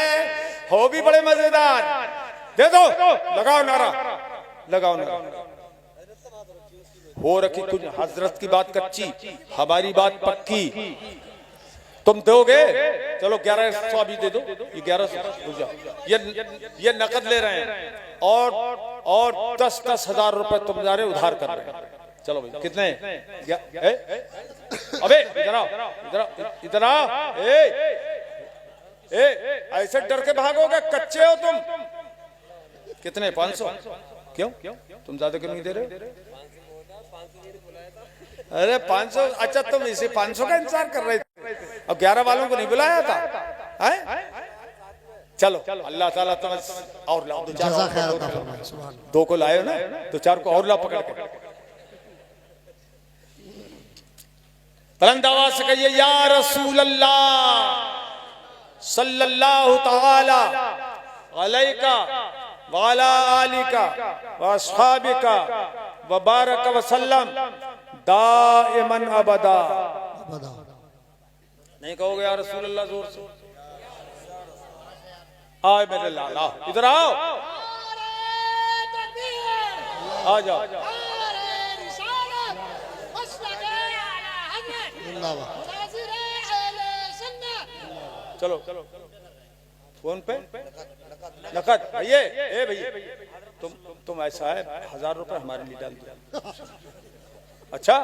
हो भी बड़े मजेदार, दे दो। लगाओ नारा, लगाओ नारा। हो रखी कुछ हजरत की बात कच्ची, हमारी बात पक्की। तुम दोगे? चलो 1100 अभी दे दो। ये 1100 ये नकद ले रहे हैं और 10-10 हजार रुपए तुम जा रहे उधार कर रहे हैं। चलो भाई कितने? अबे इधर आओ, इधर आओ। ऐसे डर के भागोगे, कच्चे हो तुम। कितने? 500? क्यों तुम ज्यादा क्यों नहीं दे रहे? अरे 500? अच्छा तुम इसे 500 का इंतजार कर रहे थे, अब 11 वालों को नहीं बुलाया था? चलो अल्लाह ताला तुम्हें और लाओ। 2 को लाए ना, तो 4 को और लाओ पकड़ के। बुलंद आवाज से कहिए या रसूल अल्लाह सल्लल्लाहु तआला अलैका व अला आलिका व अस्हाबिका व बारक व सल्लम दाइमन अबदा। नहीं कहोगे या रसूल अल्लाह जोर से? आए मेरे लाला, इधर आओ, आ जाओ। चलो फोन पे नकद भैया। भैया तुम ऐसा है 1000 रुपए हमारे लिए डाल दो। अच्छा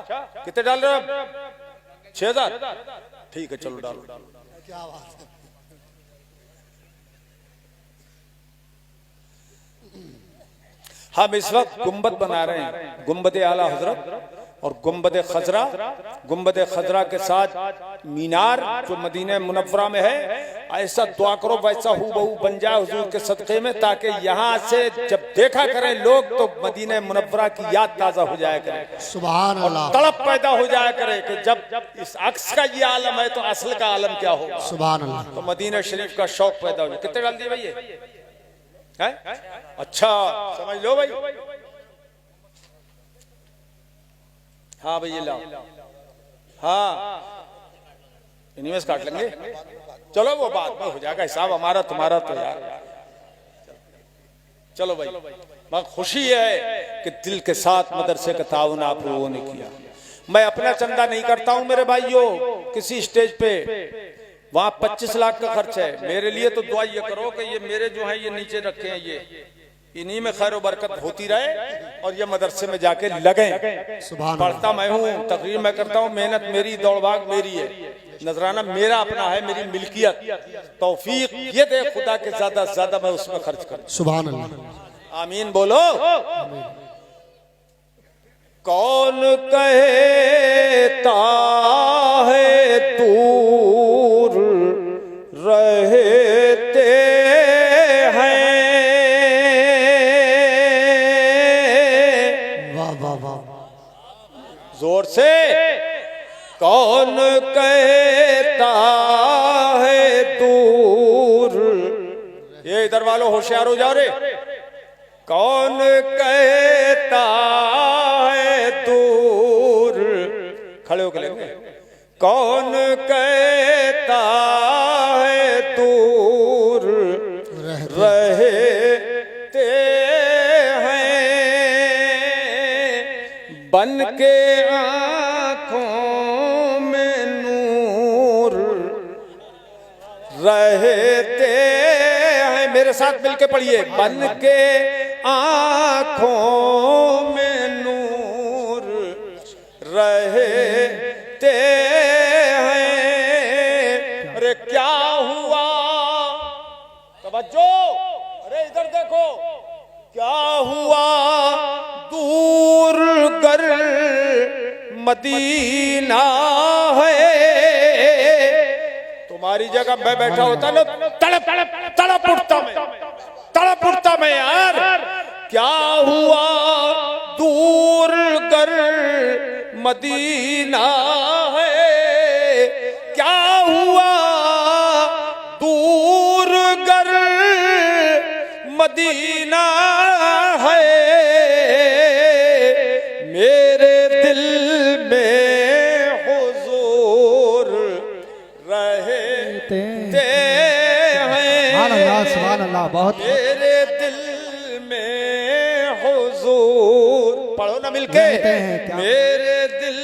कितने डाल रहे हो? 6000? ठीक है चलो डालो। क्या बात है। हम इस वक्त गुंबद बना रहे हैं, गुंबद आला हजरत और गुंबद खजरा। गुंबद खजरा के साथ मीनार जो मदीने मुनव्वरा में है, ऐसा दुआ करो वैसा हूबहू बन जाए हुजूर के सदक़े में, ताकि यहाँ से जब देखा करें लोग तो मदीना मुनव्वरा की याद ताज़ा हो जाया करे, सुभान अल्लाह, तड़प पैदा हो जाया करे कि जब इस अक्स का ये आलम है तो असल का आलम क्या होगा। सुभान अल्लाह। तो मदीना शरीफ का शौक पैदा हो जाए। कितने डाल दिए भाई ये है? अच्छा समझ लो भाई। हाँ भाई ये लाओ, हाँ इन्हीं में से काट लेंगे। चलो वो बाद में हो जाएगा हिसाब हमारा तुम्हारा तो यार। चलो भाई, मैं खुशी है कि दिल के साथ मदरसे का ताउन आप लोगों ने किया। मैं अपना चंदा नहीं करता हूं मेरे भाइयों, किसी स्टेज पे वहां 25 लाख का खर्च है। मेरे लिए तो दुआ ये करो कि ये मेरे जो है ये नीचे रखे हैं, ये इन्हीं में खैर बरकत होती रहे और ये मदरसे में जाके लगे। पढ़ता मैं हूँ, तकरीर मैं करता हूँ, मेहनत मेरी, दौड़ भाग मेरी है, नजराना मेरा अपना है, मेरी मिल्कियत। तौफीक ये दे खुदा के ज्यादा से ज्यादा मैं उसमें खर्च करूं। सुभान अल्लाह, आमीन बोलो। कौन कहता है दूर रहते हैं, वाह वाह वाह, जोर से कौन कहता है दूर। ये इधर वालों होशियार हो जाओ रे। कौन कहता है दूर, खड़े होकर लेंगे। कौन कहता है दूर रहते हैं, बन के आंखों में नूर रहते हैं। मेरे साथ मिलके पढ़िए, बन के आंखों में नूर रहते हैं। अरे क्या हुआ, तवज्जो, अरे इधर देखो, क्या हुआ दूर गर मदीना है। तुम्हारी जगह मैं बैठा होता ना तड़प तड़प उठता मैं, तड़प उठता मैं यार। क्या हुआ दूर गर मदीना है, क्या हुआ दूर गर मदीना है। मेरे दिल में हुजूर रहते हैं। सुभान अल्लाह, बहुत मेरे दिल में हुजूर, पढ़ो ना मिलके, मेरे दिल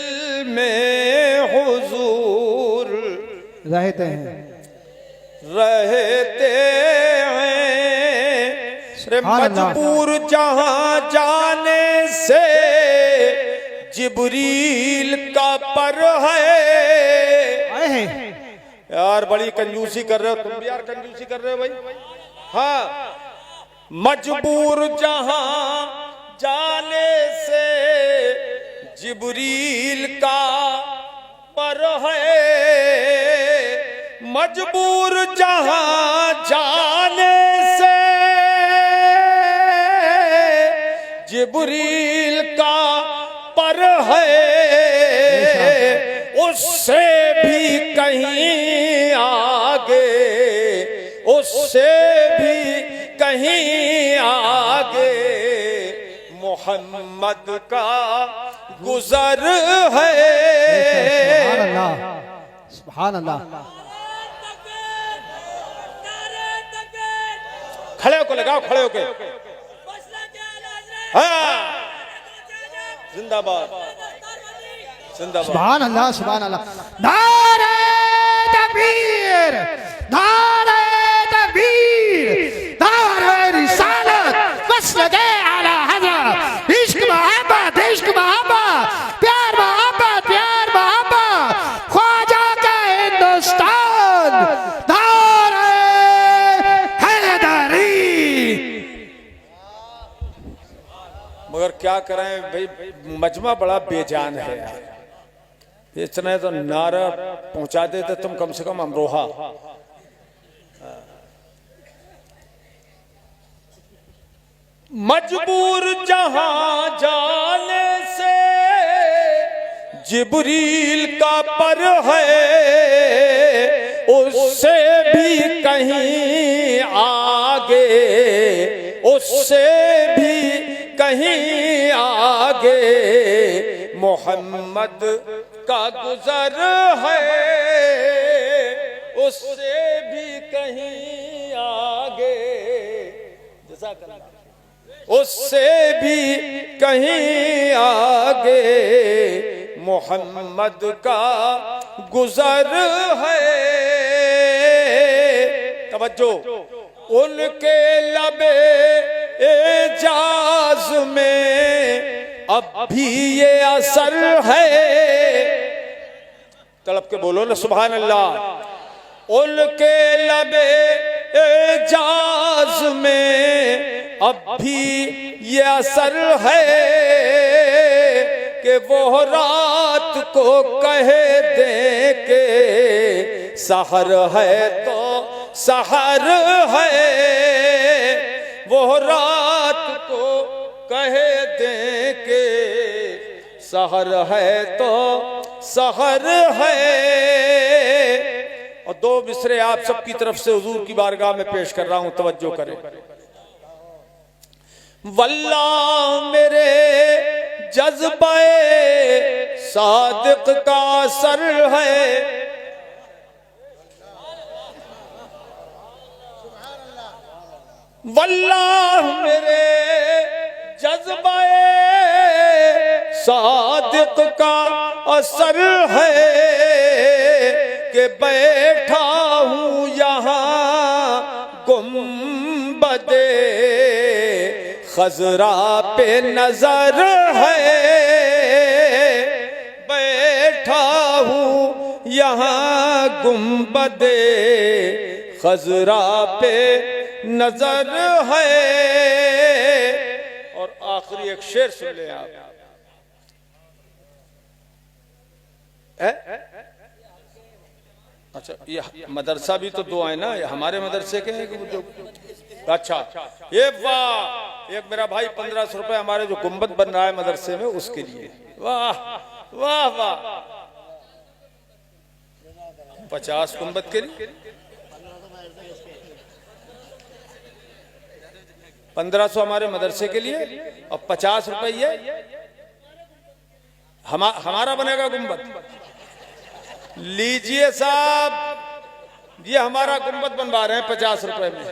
में हुजूर रहते हैं, रहते हैं। मजबूर जहां जाने से जिब्रील का पर है। यार बड़ी कंजूसी कर रहे हो तुम भी यार, कंजूसी कर रहे हो भाई। हाँ, मजबूर जहां जाने से जिब्रील का पर है। मजबूर जहां जाने से जिब्रील का पर है। उससे भी कहीं आगे, उससे भी कहीं आगे मोहम्मद का गुजर है। सुभान अल्लाह, खड़े होकर लगाओ, खड़े होकर। हाँ, जिंदाबाद जिंदाबाद। सुभान अल्लाह, सुभान अल्लाह। नारे तकबीर, नारे तकबीर, नारे रिसालत, बस लगे आला हज़रत। इश्क मोहब्बत, इश्क मोहब्बत, प्यार मोहब्बत, प्यार मोहब्बत, ख्वाजा का हिंदुस्तान। नारे हैदरी। मगर क्या करें भाई, मजमा बड़ा बेजान है यार। इतने तो नारा पहुंचा देते तुम कम से कम अमरोहा। मजबूर जहां जाने से जिब्रील का पर है, उससे भी कहीं आगे, उससे भी कहीं आगे मोहम्मद का गुजर है, उससे भी कहीं आगे, उससे भी कहीं आगे मोहम्मद का गुजर है। तवज्जो, उनके लबे एजाज में अब भी ये असर है, तड़प के बोलो ना सुभान अल्लाह। उनके लबे एजाज में अब भी ये असर है कि वो रात को कहे दे के सहर है तो सहर है, वो रात को कहे दे के सहर है तो सहर है। और दो मिसरे आप सबकी तरफ से हुजूर की बारगाह में पेश कर रहा हूं, तवज्जो करें। वल्लाह मेरे जज्बाए सादिक का असर है, वल्लाह मेरे जज्बाए सादिक का असर है कि बैठा हूं यहां गुंबदे खजरा पे नजर है, बैठा हूं यहां गुंबदे खजरा पे नजर है। और आखिरी एक शेर सुन ले आप, अच्छा ये मदरसा भी तो दो है ना, ये हमारे मदरसे के हैं कि जो, अच्छा ये वाह, एक मेरा भाई 1500 रुपए हमारे जो गुंबद बन रहा है मदरसे में उसके लिए, वाह वाह वाह, 50 गुंबद के लिए 1500 हमारे मदरसे के लिए और 50 रुपए ये हमारा बनेगा गुंबद। लीजिए साहब, ये हमारा गुंबद बनवा रहे हैं 50 रुपए में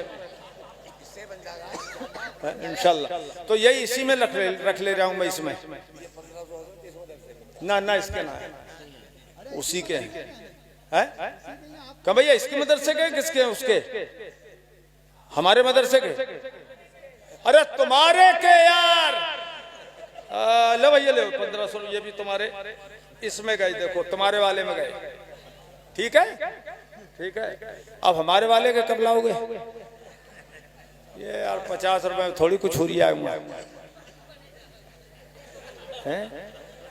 इंशाल्लाह। तो यही इसी में रख ले रहा हूं मैं, इसमें ना ना इसके ना है, उसी के हैं। कब भैया इसके मदरसे के किसके हैं? उसके हमारे मदरसे के। अरे तुम्हारे के यार, ले भैया ले 1500, ये भी तुम्हारे इसमें गए, देखो तुम्हारे वाले में गए, ठीक है ठीक है। अब हमारे वाले के कब लाओगे? ये यार 50 रुपए में थोड़ी कुछ हो रही है।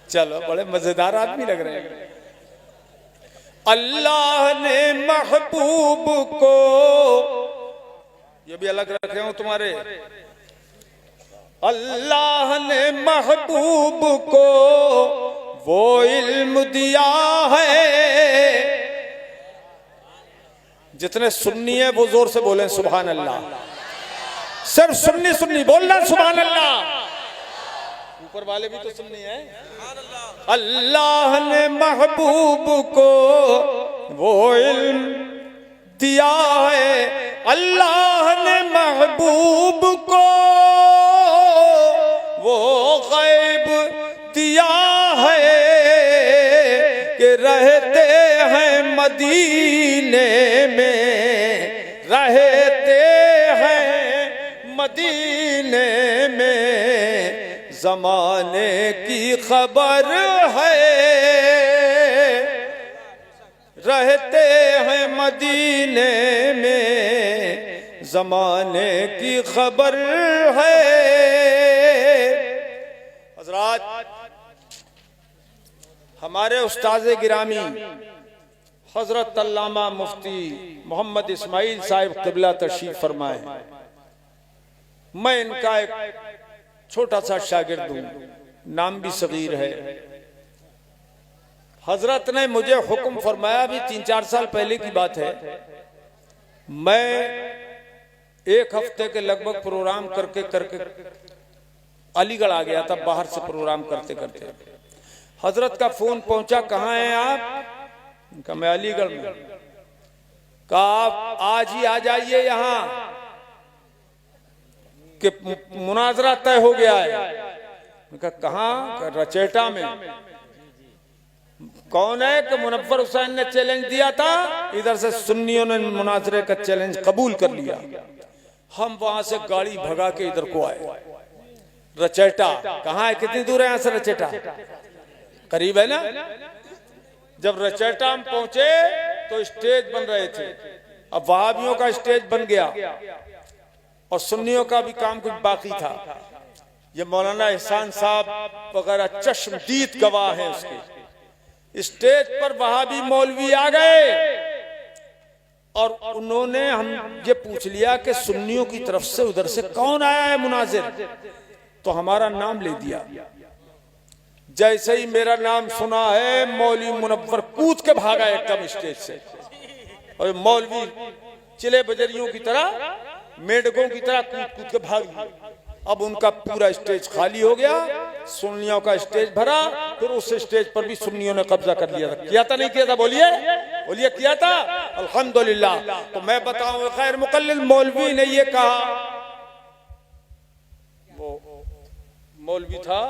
चलो बड़े मजेदार आदमी लग रहे हैं। अल्लाह ने महबूब को, ये भी अलग रख रहे हूं तुम्हारे, अल्लाह ने महबूब को वो इल्म दिया है। जितने सुन्नी है वो जोर से बोले सुभान अल्लाह। सिर्फ सुन्नी सुन्नी बोलना सुभान अल्लाह, ऊपर वाले भी तो सुन्नी है। अल्लाह ने महबूब को वो इल्म दिया है, अल्लाह ने महबूब को वो गैब दिया है कि रहते हैं मदीने में, रहते हैं मदीने में, जमाने की खबर है, रहते हैं मदीने में, जमाने की खबर है। हजरात, हमारे उस्ताज़े गिरामी हजरत अल्लामा मुफ्ती मोहम्मद इस्माइल साहिब क़िबला तशरीफ फरमाए। मैं इनका एक छोटा सा शागिर्द हूं, नाम भी सगीर है। हजरत ने मुझे हुक्म फरमाया, भी 3-4 साल पहले की बात है। मैं 1 हफ्ते के लगभग प्रोग्राम करके अलीगढ़ आ गया था, बाहर से प्रोग्राम करते करते। हजरत का फोन पहुंचा, कहाँ हैं आप? कहा मैं अलीगढ़ में। कहा आप आज ही आ जाइए यहाँ कि मुनाजरा तय हो गया है। कहा कहाँ? रचेटा में। कौन है? कि मुनव्वर हुसैन ने चैलेंज दिया था, इधर से सुन्नियों ने मुनाजरे का चैलेंज कबूल कर लिया। हम वहां से गाड़ी भगा के इधर को आए। रचेटा कहाँ है? कितनी दूर है यहाँ से रचेटा? करीब है ना। जब रचेटा में पहुंचे तो स्टेज बन रहे थे। अब वहाबियों का स्टेज बन गया और सुन्नियों का भी काम कुछ बाकी था। ये मौलाना एहसान साहब वगैरह चश्मदीद गवाह हैं उसके। स्टेज पर वहाबी मौलवी आ गए और उन्होंने हम ये पूछ लिया कि सुन्नियों की तरफ से उधर से कौन आया है मुनाजिर, तो हमारा नाम ले दिया। जैसे ही मेरा नाम सुना है, मौलवी मुनव्वर कूद के भागा एकदम स्टेज से, और मौलवी चिले बजरियों की तरह, मेढकों की तरह कूद कूद के भाग। अब उनका पूरा स्टेज खाली हो गया, सुन्नियों का स्टेज भरा। फिर उस स्टेज पर भी सुन्नियों ने कब्जा कर लिया था। किया था नहीं किया था? बोलिए बोलिए, किया था। अल्हम्दुलिल्लाह। तो मैं बताऊं, खैर मुकल्लिद मौलवी ने ये कहा, वो मौलवी था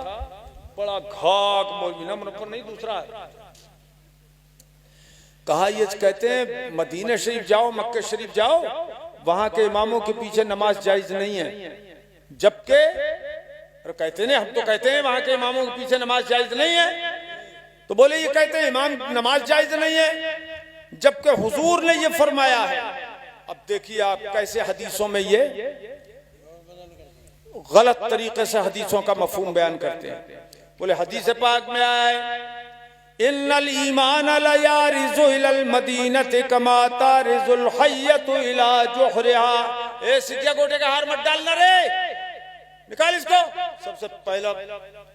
बड़ा घाक मौलवी, ना मुनव्वर नहीं, दूसरा है। कहा ये कहते हैं मदीना शरीफ जाओ, मक्का शरीफ जाओ, वहां के इमामों के पीछे नमाज जायज नहीं है। जबकि कहते हैं, हम तो कहते हैं वहां के इमामों के पीछे नमाज जायज नहीं है। तो बोले ये कहते हैं इमाम नमाज जायज नहीं है, जबकि हुजूर ने ये फरमाया है। अब देखिए आप कैसे हदीसों में ये गलत तरीके से हदीसों का मफहूम बयान करते हैं। बोले हदीस पाक में आए, इन्नल ईमान ला यारिज़ु इलल मदीनति कमा तारिज़ुल हय्यतु इला जुहरिहा। ए सिक्का गोटे का हार मत डालना रे, निकाल इसको। सबसे पहला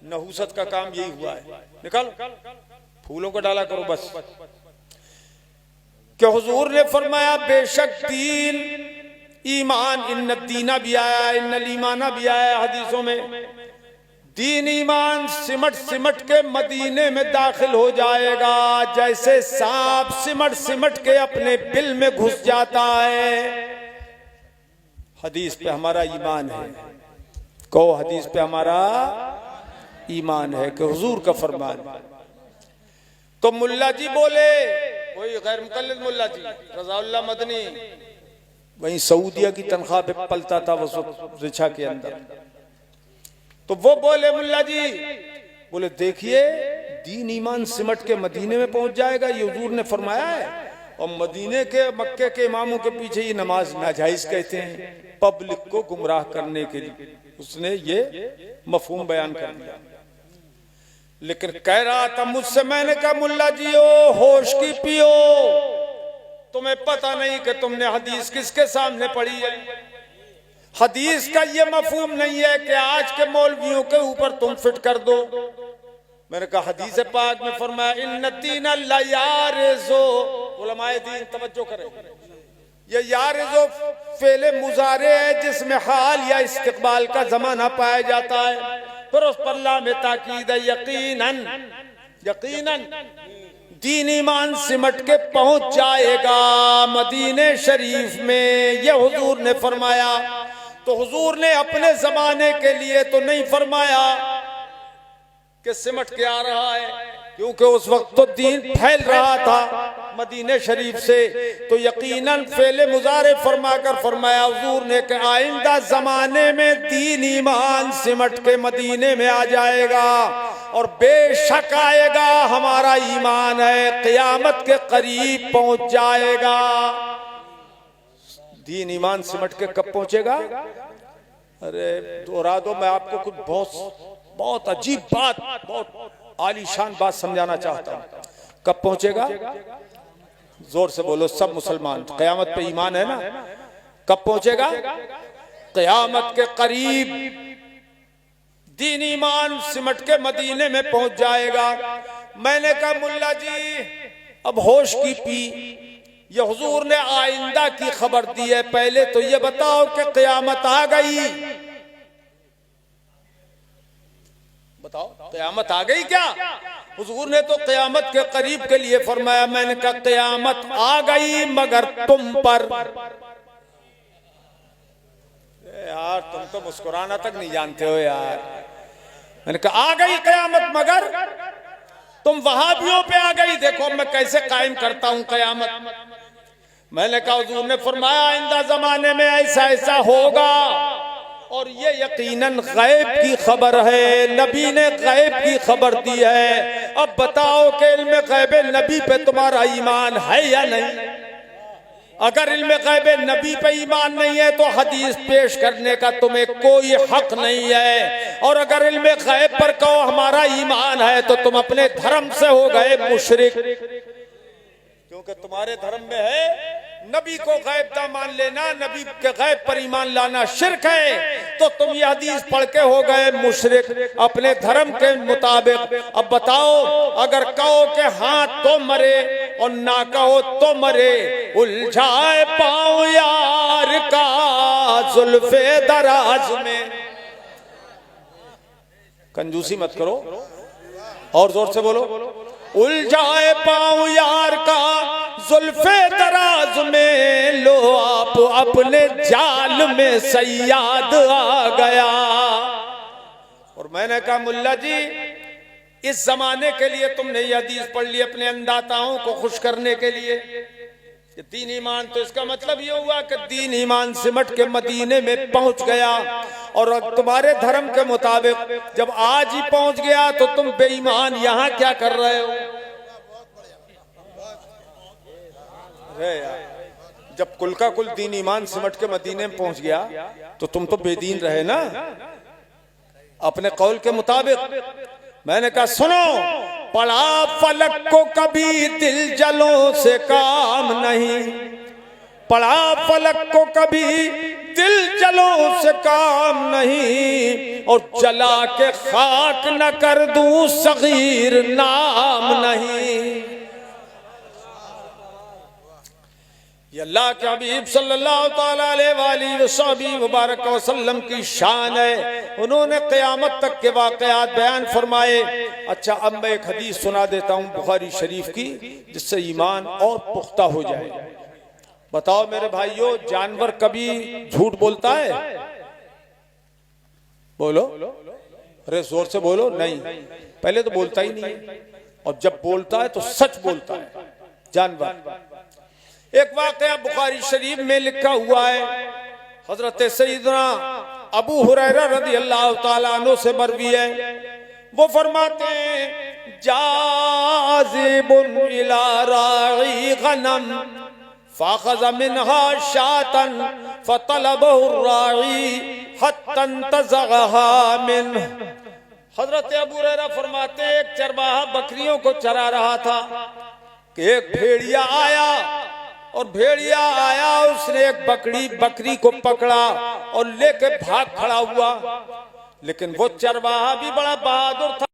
नहूसत का काम यही हुआ है, निकाल, फूलों को डाला करो बस। कि हुजूर ने फरमाया बेशक दीन ईमान, इन्न दीना भी आया, इन्नल ईमाना भी आया हदीसों में। दीन ईमान सिमट सिमट के मदीने में दाखिल हो जाएगा, जैसे सांप सिमट सिमट के अपने बिल में घुस जाता है। हदीस पे हमारा ईमान है। कहो हदीस पे हमारा ईमान है कि हुजूर का फरमान। तो मुल्ला जी बोले, वही गैर मुकल्लिद मुल्ला जी रज़ाउल्लाह मदनी, वहीं सऊदिया की तनख्वाह पे पलता था वो रिछा के अंदर। तो वो बोले मुल्ला जी, बोले देखिए दीन ईमान सिमट के मदीने में पहुंच जाएगा, ये हुजूर ने फरमाया है। और मदीने के मक्के के इमामों के पीछे ये नमाज नाजायज कहते हैं, पब्लिक को गुमराह करने के लिए उसने ये मफहूम बयान कर दिया। लेकिन कह रहा था मुझसे, मैंने कहा मुल्ला जी ओ होश की पियो, तुम्हें पता नहीं कि तुमने हदीस किसके सामने पढ़ी है। हदीस का ये मफहूम नहीं है कि आज के मौलवियों के ऊपर तुम फिट कर दो। मैंने कहा हदीस पाक में फरमाया इन्न दीन ला यारिज़ु, उलमाए दीन तवज्जो करें, ये यारिज़ु फेले मुजारे है जिसमें हाल या इस्तिकबाल का जमाना पाया जाता है। फिर उस पर लाम ताकीद यकीनन, यकीनन दीन ईमान सिमट के पहुंच जाएगा मदीने शरीफ में, ये हुजूर ने फरमाया। तो हुजूर ने अपने जमाने के लिए तो नहीं फरमाया कि सिमट के आ रहा है, क्योंकि उस वक्त तो दीन फैल रहा था मदीने शरीफ से। तो यकीनन फेले मुजारे फरमाकर फरमाया हुजूर ने कि आइंदा जमाने में दीन ईमान सिमट के मदीने में आ जाएगा, और बेशक आएगा, हमारा ईमान है क़यामत के करीब पहुंच जाएगा। दीन ईमान सिमट के कब पहुंचेगा? अरे दोहरा दो, मैं आपको कुछ बहुत अजीब बात, बहुत आलीशान बात समझाना चाहता हूं। कब पहुंचेगा? जोर से बोलो सब मुसलमान, क़यामत पे ईमान है ना? कब पहुंचेगा? क़यामत के करीब दीन ईमान सिमट के मदीने में पहुंच जाएगा। मैंने कहा मुल्ला जी अब होश की पी, ये हुजूर ने आइंदा की खबर दी है, पहले तो ये बताओ कि क़यामत आ गई, बताओ क़यामत आ गई क्या? हुजूर ने तो क़यामत के करीब के लिए फरमाया। मैंने कहा क़यामत आ गई मगर तुम पर। यार तुम तो मुस्कुराना तक नहीं जानते हो यार। मैंने कहा आ गई क़यामत मगर तुम वहाबियों पे आ गई। देखो मैं कैसे कायम करता हूं क़यामत। मैंने कहा हुजूर ने फरमाया आइंदा जमाने में ऐसा ऐसा होगा और ये यकीनन गैब की खबर है, नबी ने गैब की खबर दी है। अब बताओ कि इल्म गैब नबी पे तुम्हारा ईमान है या नहीं? अगर इल्म गैब नबी पे ईमान नहीं है तो हदीस पेश करने का तुम्हें कोई हक नहीं है। और अगर इल्म गैब पर कहो हमारा ईमान है तो तुम अपने धर्म से हो गए मुशरिक, क्योंकि तुम्हारे धर्म में है नबी को गैब का मान लेना, नबी के गैब पर ईमान लाना शिर्क है। तो तुम ये हदीस पढ़ के हो गए मुशरिक अपने धर्म के मुताबिक। अब बताओ अगर कहो कि हाँ तो मरे और ना कहो तो मरे, उलझाए पाओ यार का जुल्फे दराज में। कंजूसी मत करो और जोर से बोलो, उलझाए पाओ यार का जुल्फे दराज में, लो आप अपने जाल में सयाद आ गया। और मैंने कहा मुल्ला जी इस जमाने के लिए तुमने ये हदीस पढ़ ली अपने अंदाताओं को खुश करने के लिए। दीन ईमान तो इसका मतलब ये हुआ कि दीन ईमान सिमट के मदीने में पहुंच गया। और तुम्हारे धर्म के मुताबिक जब आज ही पहुंच गया तो तुम बेईमान यहां क्या कर रहे हो? जब कुल का कुल दीन ईमान सिमट के मदीने में पहुंच गया तो तुम तो बेदीन रहे ना अपने कौल के मुताबिक। मैंने कहा सुनो, पढ़ा फलक को कभी दिल जलों से काम नहीं, पढ़ा फलक को कभी दिल जलों से काम नहीं, और जला के खाक न कर दूं सगीर नाम नहीं। ये अल्लाह के हबीब सल्लल्लाहु ताला अलैहि मुबारक वसल्लम की शान है। उन्होंने क़यामत तक के वाक़यात बयान फरमाए। अच्छा अब मैं एक हदीस सुना देता हूँ बुखारी शरीफ की, जिससे ईमान और पुख्ता हो जाए। बताओ मेरे भाइयों, जानवर कभी झूठ बोलता है? बोलो, अरे जोर से बोलो। नहीं, पहले तो बोलता ही नहीं है, और जब बोलता है तो सच बोलता है जानवर। एक वाक़या बुखारी शरीफ में लिखा हुआ है, हजरत सैयदना अबू हुरैरा रज़ी अल्लाह ताला अन्हु से मरवी है। वो फरमाते हैं जाज़िबुन इला राई गनम फ़ाख़ज़ मिनहा शातन फ़तलबहु राई हत्ता इंतज़अहा मिन्हु। हजरत अबू हुरैरा फरमाते हैं एक चरवाहा बकरियों को चरा रहा था कि एक भेड़िया आया, और भेड़िया आया उसने एक बकरी को पकड़ा और लेके भाग खड़ा हुआ। लेकिन वो चरवाहा भी बड़ा बहादुर था।